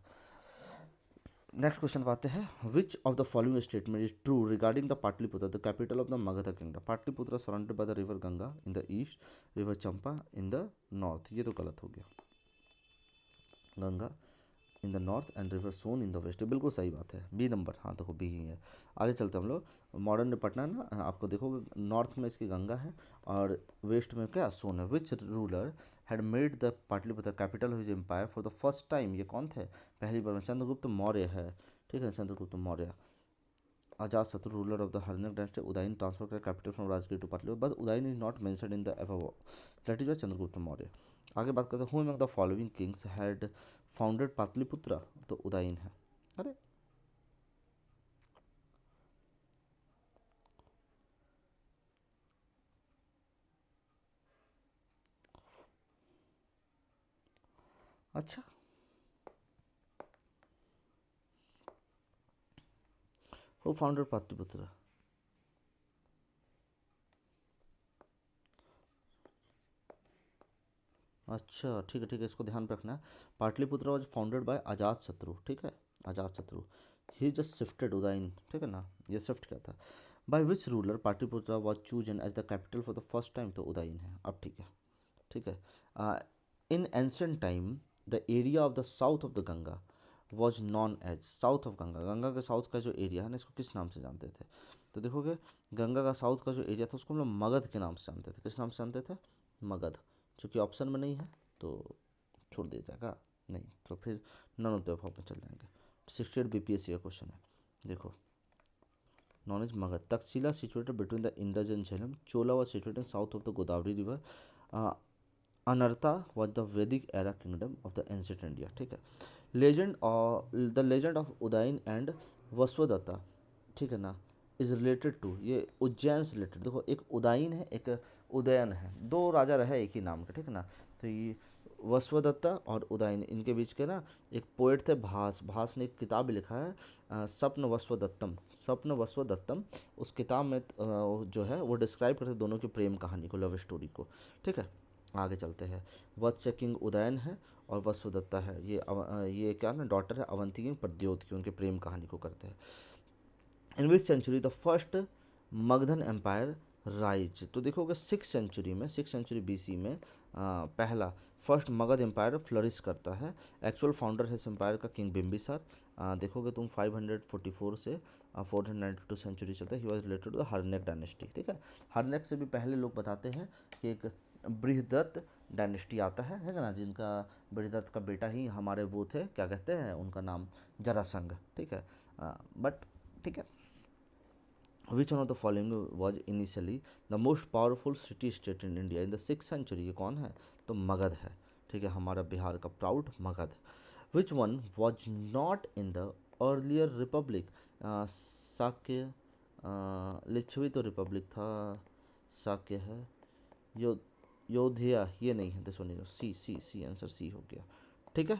नेक्स्ट क्वेश्चन पे आते हैं, which of the following statement is true regarding the Pataliputra the capital of the Magadh kingdom. Pataliputra surrounded by the river Ganga in the east, river Champa in the north. ये तो गलत हो गया, Ganga in the north and river Son in the west, बिल्कुल सही बात है, B number, हाँ देखो बी ही है। आगे चलते हम लोग, मॉडर्न पटना ना, आपको देखोगे नॉर्थ में इसकी गंगा है और वेस्ट में क्या सोन है। Which ruler had made the Pataliputra capital of his empire for the first time, ये कौन थे पहली बार में, चंद्रगुप्त मौर्य है, ठीक है, Chandragupta Maurya. Ajatashatru ruler of the Haryanka dynasty, Udayan transfer कर capital from Rajgir to Pataliputra, but Udayan is not mentioned in the above, that is Chandragupta Maurya. आगे बात करते हैं, who among the following kings had founded Pataliputra, तो उदयन है। अरे अच्छा, हु फाउंडेड पाटलिपुत्र, अच्छा ठीक है, इसको ध्यान में रखना है। पाटलिपुत्र वॉज फाउंडेड बाय अजात शत्रु, ठीक है, अजात शत्रु। ही जस्ट शिफ्टेड उदयन, ठीक है ना, ये शिफ्ट किया था। By which ruler Pataliputra was chosen as the capital for the first time, तो उदयन है। अब ठीक है। In ancient time the area of the south of the Ganga was known as, south of Ganga, Ganga के साउथ का जो एरिया है ना, इसको किस नाम से जानते थे, तो देखोगे गंगा का साउथ का जो एरिया था उसको हम लोग मगध के नाम से जानते थे। किस नाम से जानते थे, मगध। चूँकि ऑप्शन में नहीं है तो छोड़ दिया जाएगा, नहीं तो फिर नन ऑफ द अबव में चल जाएंगे। 68 बीपीएससी का क्वेश्चन है, देखो none is Magadh. Takshashila situated between the Indus and Jhelum, Chola was situated south of the Godavari river, Anarta was the Vedic era kingdom of the ancient India, ठीक है। Legend the legend of Udayan and Vasudatta, ठीक है ना, इज रिलेटेड टू, ये उज्जैन से related, देखो एक उदयन है एक उदयन है, दो राजा रहे एक ही नाम के, ठीक है ना। तो ये वसुदत्ता और उदयन, इनके बीच के ना एक पोएट थे भास, भास ने एक किताब भी लिखा है स्वप्न वस्वदत्तम, स्वप्न वस्वदत्तम। उस किताब में जो है वो डिस्क्राइब करते दोनों की प्रेम कहानी को, लव स्टोरी को, ठीक है। आगे चलते हैं, वत्स किंग उदयन है और वसुदत्ता है, ये क्या ना डॉटर है अवंती किंग प्रद्योत की, उनके प्रेम कहानी को करते हैं। In which century the first Magadhan empire rise, तो देखोगे 6th सेंचुरी बीसी में पहला फर्स्ट मगध एम्पायर फ्लरिश करता है। एक्चुअल फाउंडर है इस एम्पायर का किंग बिम्बिसार। देखोगे तुम 544 से 492 सेंचुरी चलता है। He was related to the Haryanka dynasty, ठीक है। हर्नेक से भी पहले लोग बताते हैं कि एक बृहदत्त डायनेस्टी आता है ना, जिनका बृहदत्त का बेटा ही हमारे वो थे, क्या कहते हैं उनका नाम, जरासंघ, ठीक है। बट ठीक है, which one of the following was initially the most powerful city state in India in the 6th century, ये कौन है, तो मगध है, ठीक है, हमारा बिहार का proud Magadh. Which one was not in the earlier republic, Shakya, Lichchhavi तो रिपब्लिक था, साक्य है, यो योधिया ये नहीं है, this one is C answer C हो गया, ठीक है।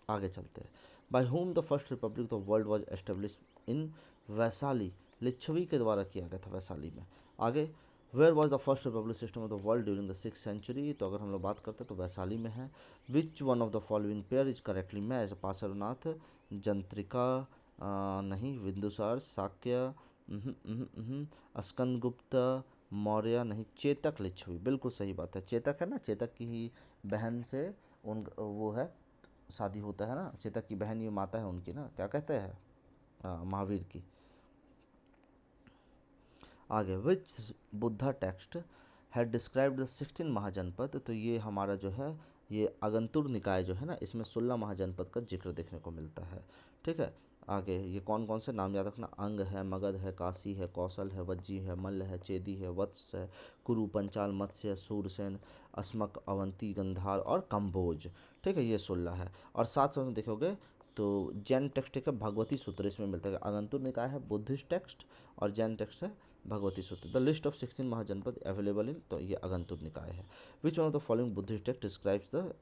आगे चलते हैं, by whom the first republic the world was establish in Vaishali, Lichchhavi के द्वारा किया गया था वैशाली में। आगे, where was the first republic system of the world during the 6th century, तो अगर हम लोग बात करते हैं तो वैशाली में है। Which one of the following pair is correctly match, Parshvanath, Jantrika, नहीं, बिंदुसार, शाक्य, स्कंदगुप्त मौर्य, नहीं, चेतक लिच्छवी, बिल्कुल सही बात है, चेतक है ना, चेतक की ही बहन से उन वो है शादी होता है ना, चेतक की बहन ये माता है उनकी ना, क्या कहते हैं, महावीर की। आगे, which Buddha text had described the 16 Mahajanapada, तो ये हमारा जो है ये अगंतुर निकाय जो है ना, इसमें 16 महाजनपद का जिक्र देखने को मिलता है, ठीक है। आगे, ये कौन कौन से नाम याद रखना, अंग है, मगध है, काशी है, कौशल है, वज्जी है, मल्ल है, चेदी है, वत्स है, कुरु, पंचाल, मत्स्य, सूरसेन, अस्मक, अवंती, गंधार और कंबोज, ठीक है, ये 16 है। और साथ साथ में देखोगे तो जैन टेक्स्ट है भगवती सूत्र, इसमें मिलता है, अगंतुर निकाय है बुद्धिस्ट टेक्स्ट और जैन टेक्स्ट है Bhagavati Sutra. The list of 16 Mahajanapada available in, तो ये अगंतुर निकाय है। Which one of the following Buddhist text describes the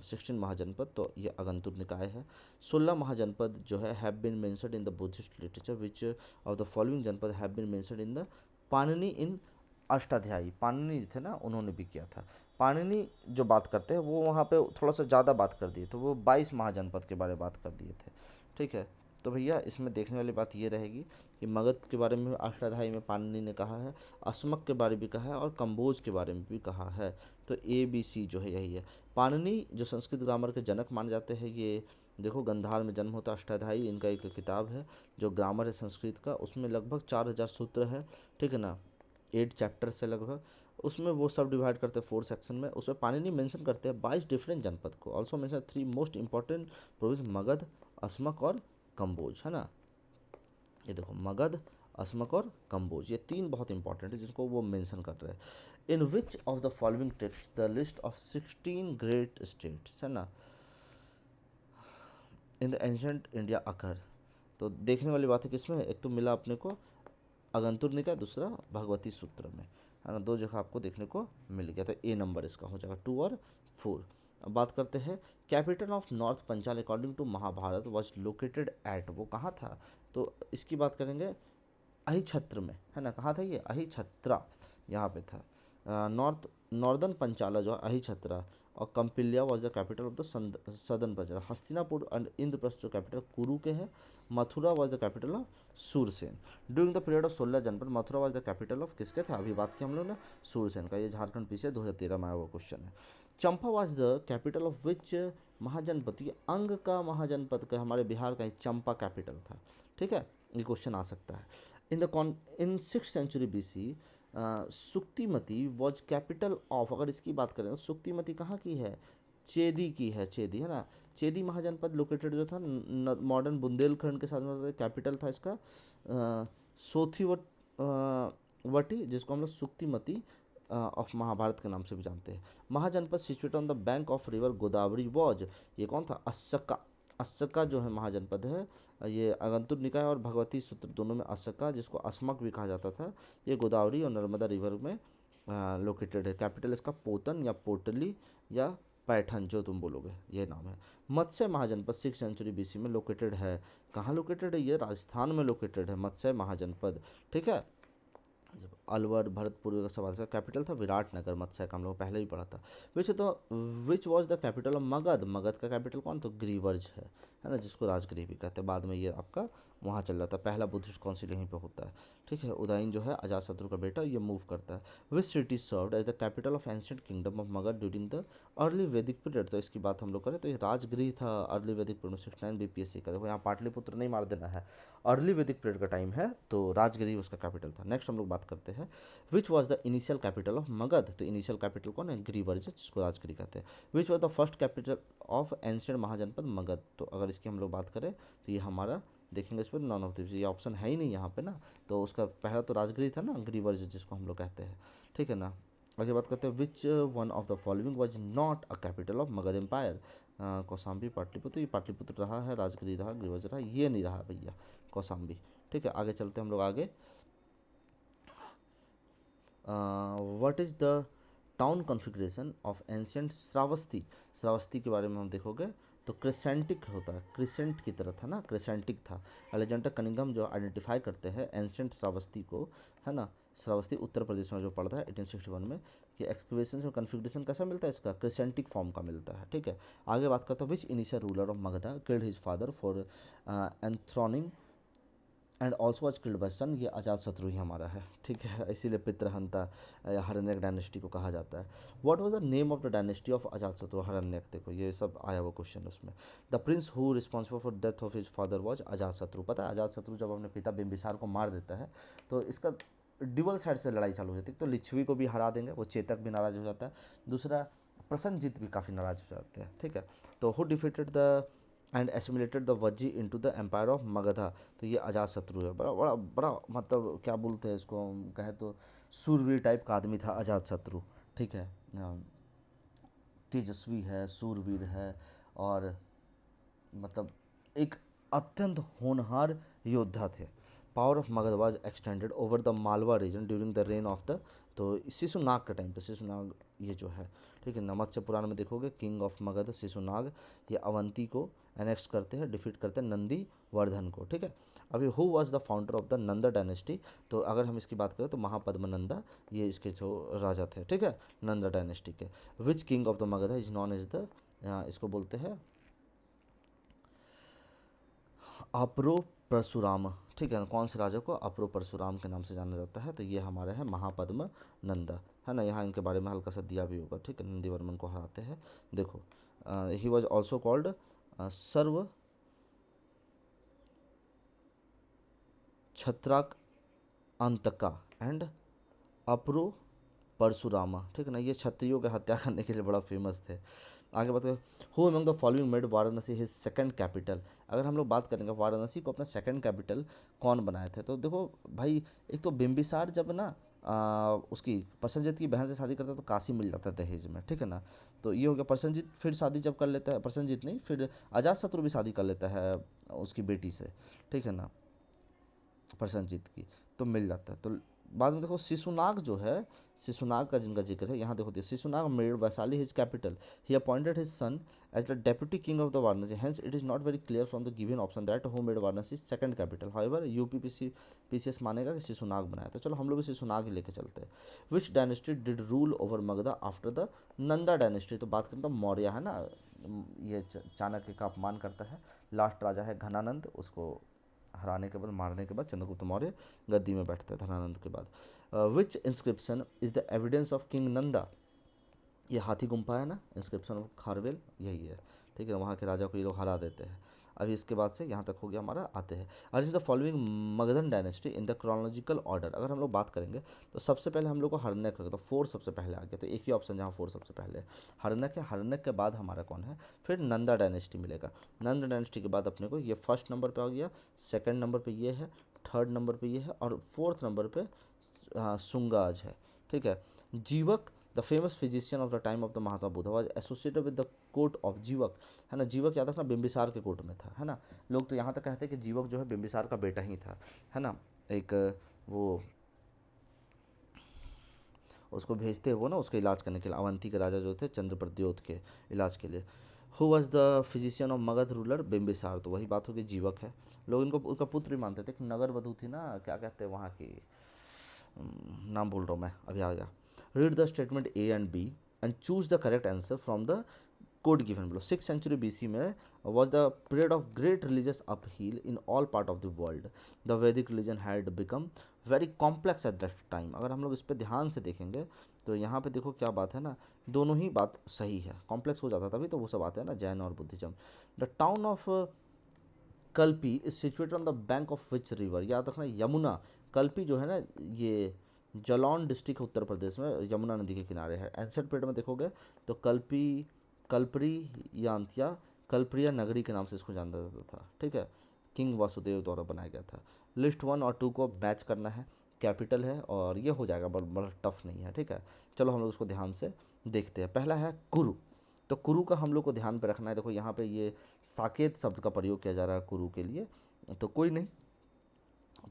16 Mahajanapada, तो ये अगंतुर निकाय है। 16 महाजनपद जो है have been mentioned in the Buddhist literature, which of the following janapada have been mentioned in the Panini in Ashtadhyayi, Panini थे ना उन्होंने भी किया था। पाणिनि जो बात करते हैं वो वहाँ पे थोड़ा सा ज़्यादा बात कर दिए, तो वो 22 महाजनपद के बारे में बात कर दिए थे, ठीक है। तो भैया इसमें देखने वाली बात ये रहेगी कि मगध के बारे में अष्टाध्यायी में पाणिनि ने कहा है, अस्मक के बारे में भी कहा है और कंबोज के बारे में भी कहा है। तो ए बी सी जो है यही है। पाणिनि जो संस्कृत ग्रामर के जनक माने जाते हैं, ये देखो गंधार में जन्म होता है। अष्टाध्यायी इनका एक किताब है जो ग्रामर है संस्कृत का, उसमें लगभग 4000 सूत्र है, ठीक है ना, 8 चैप्टर से लगभग। उसमें वो सब डिवाइड करते हैं 4 सेक्शन में। उसमें पाणिनि मेंशन करते हैं 22 डिफरेंट जनपद को। Also mention 3 most important province, Magadh, Asmaka और कंबोज, है ना। ये देखो मगध, अस्मक और कंबोज, ये 3 बहुत इंपॉर्टेंट है जिनको वो मेंशन कर रहे हैं। In which of the following text the list of 16 great states, है ना, in the ancient India occur. तो देखने वाली बात है किसमें, एक तो मिला अपने को अगंतुर निकाय, दूसरा भगवती सूत्र में, है ना, 2 जगह आपको देखने को मिल गया। तो ए नंबर इसका हो जाएगा 2 और 4। अब बात करते हैं capital of north Panchal according to Mahabharat was located at, वो कहाँ था। तो इसकी बात करेंगे अहिछत्र में, है ना, कहाँ था ये, अहिछत्रा यहाँ पे था। नॉर्दर्न पंचाला जो है अहिछत्रा, और Kampilya was the capital of the southern Panchala. Hastinapur and Indraprastha जो कैपिटल कुरु के है। Mathura was the capital of Surasena. During the period of 16 janapada Mathura was the capital of किसके था, अभी बात की हम लोग ने, सूरसेन का। ये झारखंड पीछे 2013 में आया हुआ क्वेश्चन है। Champa was the capital of which Mahajanapada, ये अंग का महाजनपद का हमारे बिहार का ही चंपा कैपिटल था, ठीक है, ये क्वेश्चन आ सकता है। In 6th century BC Suktimati was capital of, अगर इसकी बात करें तो सुक्तिमती कहाँ की है, चेदी की है, चेदी, है ना। चेदी महाजनपद लोकेटेड जो था मॉडर्न बुंदेलखंड के साथ में, कैपिटल था इसका सोथीवट वटी, जिसको हम लोग सुक्तिमती ऑफ महाभारत के नाम से भी जानते हैं। Mahajanapada situated on the bank of river Godavari was, ये कौन था, अस्सका। अस्सका जो है महाजनपद है, ये अगंतुर निकाय और भगवती सूत्र दोनों में अस्सका, जिसको अस्मक भी कहा जाता था, ये गोदावरी और नर्मदा रिवर में लोकेटेड है। कैपिटल इसका पोतन या पोटली या पैठन, जो तुम बोलोगे ये नाम है। मत्स्य महाजनपद 6th सेंचुरी BC में लोकेटेड है। कहाँ लोकेटेड है, ये राजस्थान में लोकेटेड है मत्स्य महाजनपद, ठीक है। जब अलवर भरतपुर का सवाल का कैपिटल था विराटनगर, मत्स्य का हम लोग पहले ही पढ़ा था। विच was the capital of Magadh, Magadh का कैपिटल कौन, तो ग्रीवर्ज है ना, जिसको राजगृह भी कहते हैं। बाद में ये आपका वहाँ चल जाता है, पहला बुद्धिस्ट काउंसिल यहीं पे होता है, ठीक है। उदयन जो है अजातशत्रु का बेटा, ये मूव करता है। Which city served as the capital of ancient kingdom of Magadh during the early Vedic period. तो इसकी बात हम लोग करें तो ये राजगृह था अर्ली वैदिक पीरियड में, 69 BPSC का। देखो यहाँ पाटलिपुत्र नहीं मार देना है, अर्ली वैदिक पीरियड का टाइम है, तो राजगृह उसका कैपिटल था। नेक्स्ट हम लोग बात करते हैं which was the initial capital of Magadh. तो इनिशियल कैपिटल कौन है, ग्रीवर्ज, जिसको राजगृह कहते हैं। Which was the first capital of ancient Mahajanapada Magadh. तो अगर इसकी हम लोग बात करें तो ये हमारा देखेंगे इस पर नॉन ऑफ दिस, ये ऑप्शन है ही नहीं यहाँ पे ना, तो उसका पहला तो राजगृह था ना, ग्रीवर्ज जिसको हम लोग कहते हैं, ठीक है ना। आगे बात करते हैं which one of the following was not a capital of Magadh empire. Kaushambi Pataliputra, ये पाटलिपुत्र रहा है, राजगृह रहा, ग्रीवर्ज रहा, ये नहीं रहा भैया कौशाम्बी, ठीक है। आगे चलते हैं हम लोग आगे। What is the town configuration of ancient Shravasti. Shravasti के बारे में हम देखोगे तो क्रिसेंटिक होता है, क्रिसेंट की तरह था ना, क्रिसेंटिक था। अलेक्जेंडर कनिंघम जो आइडेंटिफाई करते हैं एंशिएंट श्रावस्ती को, है ना। श्रावस्ती उत्तर प्रदेश में जो पड़ता है 1861 में, कि एक्सकवेशन में कन्फिग्रेशन कैसा मिलता है इसका, क्रिसेंटिक फॉर्म का मिलता है, ठीक है। आगे बात करता हूँ which initial ruler of Magadha killed his father for enthroning and also was killed by son. ये अजातशत्रु ही हमारा है, ठीक है, इसीलिए पितृहंता या हरण्यक डायनेस्टी को कहा जाता है। What was the name of the dynasty of Ajatashatru, Haryanka, देखो ये सब आया वो क्वेश्चन उसमें। The prince who responsible for death of his father was Ajatashatru. पता है अजातशत्रु जब अपने पिता बिंबिसार को मार देता है तो इसका डबल साइड से लड़ाई चालू हो जाती है। तो लिच्छवी को भी हरा देंगे, वो चेतक भी नाराज हो जाता है, दूसरा प्रसन्नजीत भी काफ़ी नाराज हो जाते हैं, ठीक है। तो who defeated the and assimilated the Vajji into the empire of Magadha. तो ये अजातशत्रु है, बड़ा बड़ा बड़ा मतलब क्या बोलते हैं इसको, हम कहें तो सूरवीर टाइप का आदमी था अजातशत्रु, ठीक है। तेजस्वी है, सूरवीर है, और मतलब एक अत्यंत होनहार योद्धा थे। Power of Magadh was extended over the Malwa reason during the rain of the, तो शिशुनाग के टाइम पे, शिशुनाग ये जो है, ठीक है। मत्स्य पुराण में देखोगे किंग ऑफ मगध शिशुनाग, ये अवंती को एनेक्स करते हैं, डिफीट करते हैं नंदी वर्धन को, ठीक है। अभी who was the founder of the Nanda dynasty. तो अगर हम इसकी बात करें तो महापद्मनंदा ये इसके जो राजा थे, ठीक है, नंदा डायनेस्टी के। Which king of the Magadh is known as the, इसको बोलते हैं अप्रो परशुराम, ठीक है, कौन से राजा को अप्रो परशुराम के नाम से जाना जाता है, तो ये हमारे हैं महापद्म नंदा, है ना। यहाँ इनके बारे में हल्का सा दिया भी होगा, ठीक है। नंदीवर्मन को हराते हैं, देखो he was also called Sarva Kshatraka Antaka and Apara Parashurama, ठीक है ना। ये क्षत्रियों के हत्या करने के लिए बड़ा फेमस थे। आगे बताओ, who among the following made Varanasi his second capital. अगर हम लोग बात करेंगे वाराणसी को अपना सेकंड कैपिटल कौन बनाए थे, तो देखो भाई, एक तो बिम्बिसार जब ना उसकी प्रसेनजीत की बहन से शादी करता है तो काशी मिल जाता है दहेज में, ठीक है ना। तो ये हो गया, प्रसेनजीत फिर शादी जब कर लेता है, प्रसेनजीत नहीं, फिर अजातशत्रु भी शादी कर लेता है उसकी बेटी से, ठीक है ना, प्रसेनजीत की, तो मिल जाता है। तो बाद में देखो शिशुनाग जो है, शिशुनाग का जिनका जिक्र है यहाँ देखो, Shishunag made Vaishali his capital, he appointed his son as the deputy king of the Varanasi, hence it is not very clear from the given option that who made Varanasi second capital. However UPPSC PCS मानेगा कि शिशुनाग बनाया था। चलो हम लोग भी शिशुनाग ही लेके चलते हैं। विच dynasty did rule over Magadha after the Nanda dynasty, तो बात करें तो मौर्य है ना, ये चाणक्य का अपमान करता है। लास्ट राजा है घनानंद, उसको हराने के बाद, मारने के बाद चंद्रगुप्त मौर्य गद्दी में बैठता है धनानंद के बाद। विच inscription is the evidence of king Nanda, ये हाथी गुम्फा है ना, इंस्क्रिप्शन ऑफ खारवेल यही है, ठीक है ना। वहाँ के राजा को ये लोग हरा देते हैं। अभी इसके बाद से यहाँ तक हो गया हमारा, आते हैं अर्ज the following Magadhan dynasty in the chronological order. अगर हम लोग बात करेंगे तो सबसे पहले हम लोग को हरनेक हो गया, तो फोर सबसे पहले आ गया, तो एक ही ऑप्शन जहाँ फोर सबसे पहले है हरनेक है। हरनेक के बाद हमारा कौन है, फिर नंदा डायनेस्टी मिलेगा। नंदा डायनेस्टी के बाद अपने को ये फर्स्ट नंबर पे आ गया, सेकंड नंबर पे ये है, थर्ड नंबर पे ये है, और फोर्थ नंबर पे सुंगाज है, ठीक है। जीवक the famous physician of the time of the Mahatma Buddha was associated with the court of जीवक, है ना। जीवक याद रखना बिम्बिसार के कोर्ट में था, है ना। लोग तो यहाँ तक कहते हैं कि जीवक जो है बिम्बिसार का बेटा ही था, है ना। एक वो उसको भेजते हैं वो ना उसका इलाज करने के लिए, अवंती के राजा जो थे चंद्रप्रद्योत के इलाज के लिए। Who was the physician of Magadh ruler Bimbisara, तो वही बात होगी, जीवक है। लोग इनको उसका पुत्र भी मानते थे। एक नगर वधु थी ना, क्या कहते हैं वहाँ की, नाम बोल रहा हूँ मैं, अभी आ गया। Read the statement A and B and choose the correct answer from the code given below. 6th century BC में was the period of great religious upheaval in all part of the world. The Vedic religion had become very complex at that time. अगर हम लोग इस पर ध्यान से देखेंगे तो यहाँ पे देखो क्या बात है ना, दोनों ही बात सही है, कॉम्प्लेक्स हो जाता तभी तो वो सब आते हैं ना, जैन और Buddhism. The town of Kalpi is situated on the bank of which river, याद रखना यमुना, कल्पी जो है ना ये जलौन डिस्ट्रिक्ट उत्तर प्रदेश में यमुना नदी के किनारे है। एंसेंट पीरियड में देखोगे तो कल्पी, कल्परी या अंत्या, कल्परिया नगरी के नाम से इसको जाना जाता था, ठीक है। किंग वासुदेव द्वारा बनाया गया था। लिस्ट 1 और 2 को मैच करना है, कैपिटल है और ये हो जाएगा, बड़ा टफ नहीं है, ठीक है। चलो हम लोग उसको ध्यान से देखते हैं। पहला है कुरु, तो कुरु का हम लोग को ध्यान पे रखना है। देखो यहाँ पे ये साकेत शब्द का प्रयोग किया जा रहा है कुरु के लिए, तो कोई नहीं,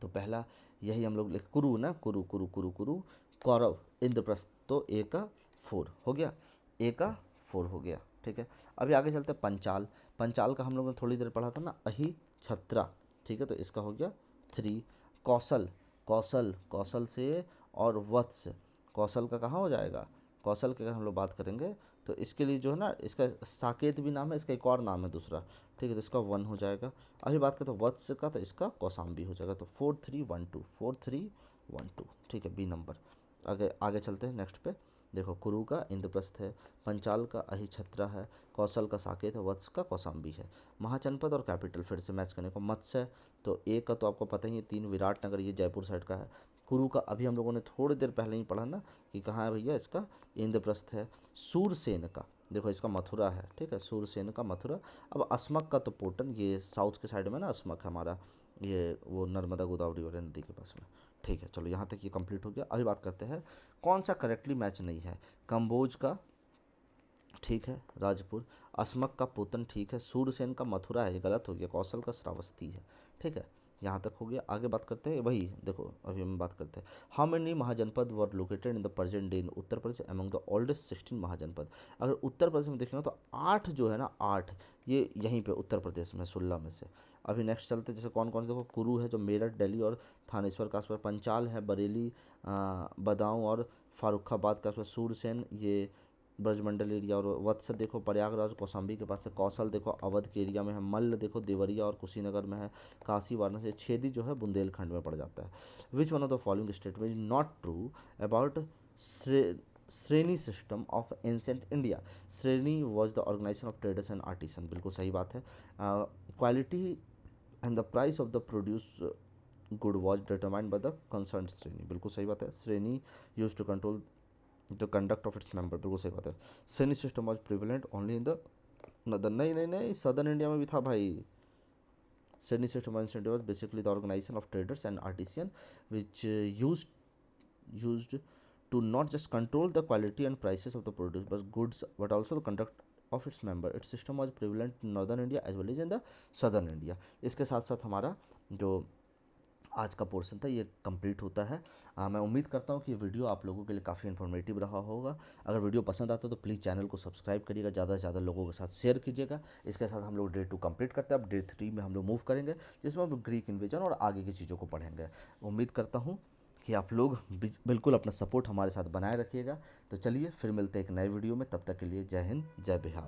तो पहला यही हम लोग लिख, कुरु ना, कुरु कुरु कुरु कुरु, कौरव, इंद्रप्रस्थ, तो ए का 4 हो गया, ए का 4 हो गया, ठीक है। अभी आगे चलते हैं पंचाल। पंचाल का हम लोगों ने थोड़ी देर पढ़ा था ना, अहि छत्रा, ठीक है, तो इसका हो गया 3। कौशल, कौशल, कौशल से और वत्स, कौशल का कहाँ हो जाएगा, कौशल की अगर हम लोग बात करेंगे तो इसके लिए जो है ना, इसका साकेत भी नाम है, इसका एक और नाम है दूसरा, ठीक है, तो इसका 1 हो जाएगा। अभी बात करें तो वत्स का, तो इसका कौशाम्बी हो जाएगा, तो 4 3 1 2, 4 3 1 2, ठीक है, बी नंबर। आगे आगे चलते हैं नेक्स्ट पे। देखो कुरु का इंद्रप्रस्थ है, पंचाल का अहिछत्रा है, कौशल का साकेत है, वत्स का कौशाम्बी है। महाजनपद और कैपिटल फिर से मैच करने को, मत्स्य है तो ए का तो आपको पता ही है 3 विराटनगर, ये जयपुर साइड का है। कुरु का अभी हम लोगों ने थोड़ी देर पहले ही पढ़ा ना कि कहाँ है भैया, इसका इंद्रप्रस्थ है। सूरसेन का देखो इसका मथुरा है, ठीक है, सूरसेन का मथुरा। अब अस्मक का तो पोटन, ये साउथ के साइड में ना अस्मक है हमारा, ये वो नर्मदा गोदावरी वाली नदी के पास में, ठीक है। चलो यहाँ तक ये कंप्लीट हो गया। अभी बात करते हैं कौन सा करेक्टली मैच नहीं है। कंबोज का, ठीक है, राजपुर, अस्मक का पोतन, ठीक है, सूरसेन का मथुरा है, ये गलत हो गया, कौशल का श्रावस्ती है, ठीक है, यहाँ तक हो गया। आगे बात करते हैं, वही देखो अभी हम बात करते हैं, how many Mahajanapada were located in the present day in Uttar Pradesh among the oldest 16 Mahajanapada. अगर उत्तर प्रदेश में देखेंगे तो 8 जो है ना, 8 ये यहीं पे उत्तर प्रदेश में 16 में से। अभी नेक्स्ट चलते हैं, जैसे कौन कौन से देखो, कुरु है जो मेरठ, दिल्ली और थानेश्वर का आसपास, पंचाल है बरेली, बदाऊं और फारुखाबाद का आसपास, सूरसेन ये ब्रजमंडल एरिया, और वत्स देखो प्रयागराज कौशाम्बी के पास है, कौशल देखो अवध के एरिया में है, मल्ल देखो देवरिया और कुशीनगर में है, काशी वाराणसी, छेदी जो है बुंदेलखंड में पड़ जाता है। Which one of the following statement is not true about Shreni system of ancient India? Shreni was the organisation of traders and artisan, बिल्कुल सही बात है। Quality and the price of the produce good was determined by the concern Shreni, बिल्कुल सही बात है। Shreni use to control the conduct of its member, बिल्कुल सही बात है। Shreni system was prevalent only in the नदर, नहीं नहीं नहीं, सदर्न इंडिया में भी था भाई। Shreni system was basically the organisation of traders and artisan which used to not just control the quality and prices of the produce but goods but also the conduct of its member. Its system was prevalent in northern India as well as in the southern India. इसके साथ साथ हमारा जो आज का portion था ये complete होता है। मैं उम्मीद करता हूँ कि ये वीडियो आप लोगों के लिए काफ़ी इन्फॉर्मेटिव रहा होगा। अगर वीडियो पसंद आता है तो प्लीज़ चैनल को सब्सक्राइब करिएगा, ज़्यादा से ज़्यादा लोगों के साथ शेयर कीजिएगा। इसके साथ हम लोग डे 2 कंप्लीट करते हैं। अब डे 3 में हम लोग मूव करेंगे जिसमें हम ग्रीक इन्वेजन और आगे की चीज़ों को पढ़ेंगे। उम्मीद करता हूँ कि आप लोग बिल्कुल अपना सपोर्ट हमारे साथ बनाए रखिएगा। तो चलिए फिर मिलते हैं एक नए वीडियो में, तब तक के लिए जय हिंद जय बिहार।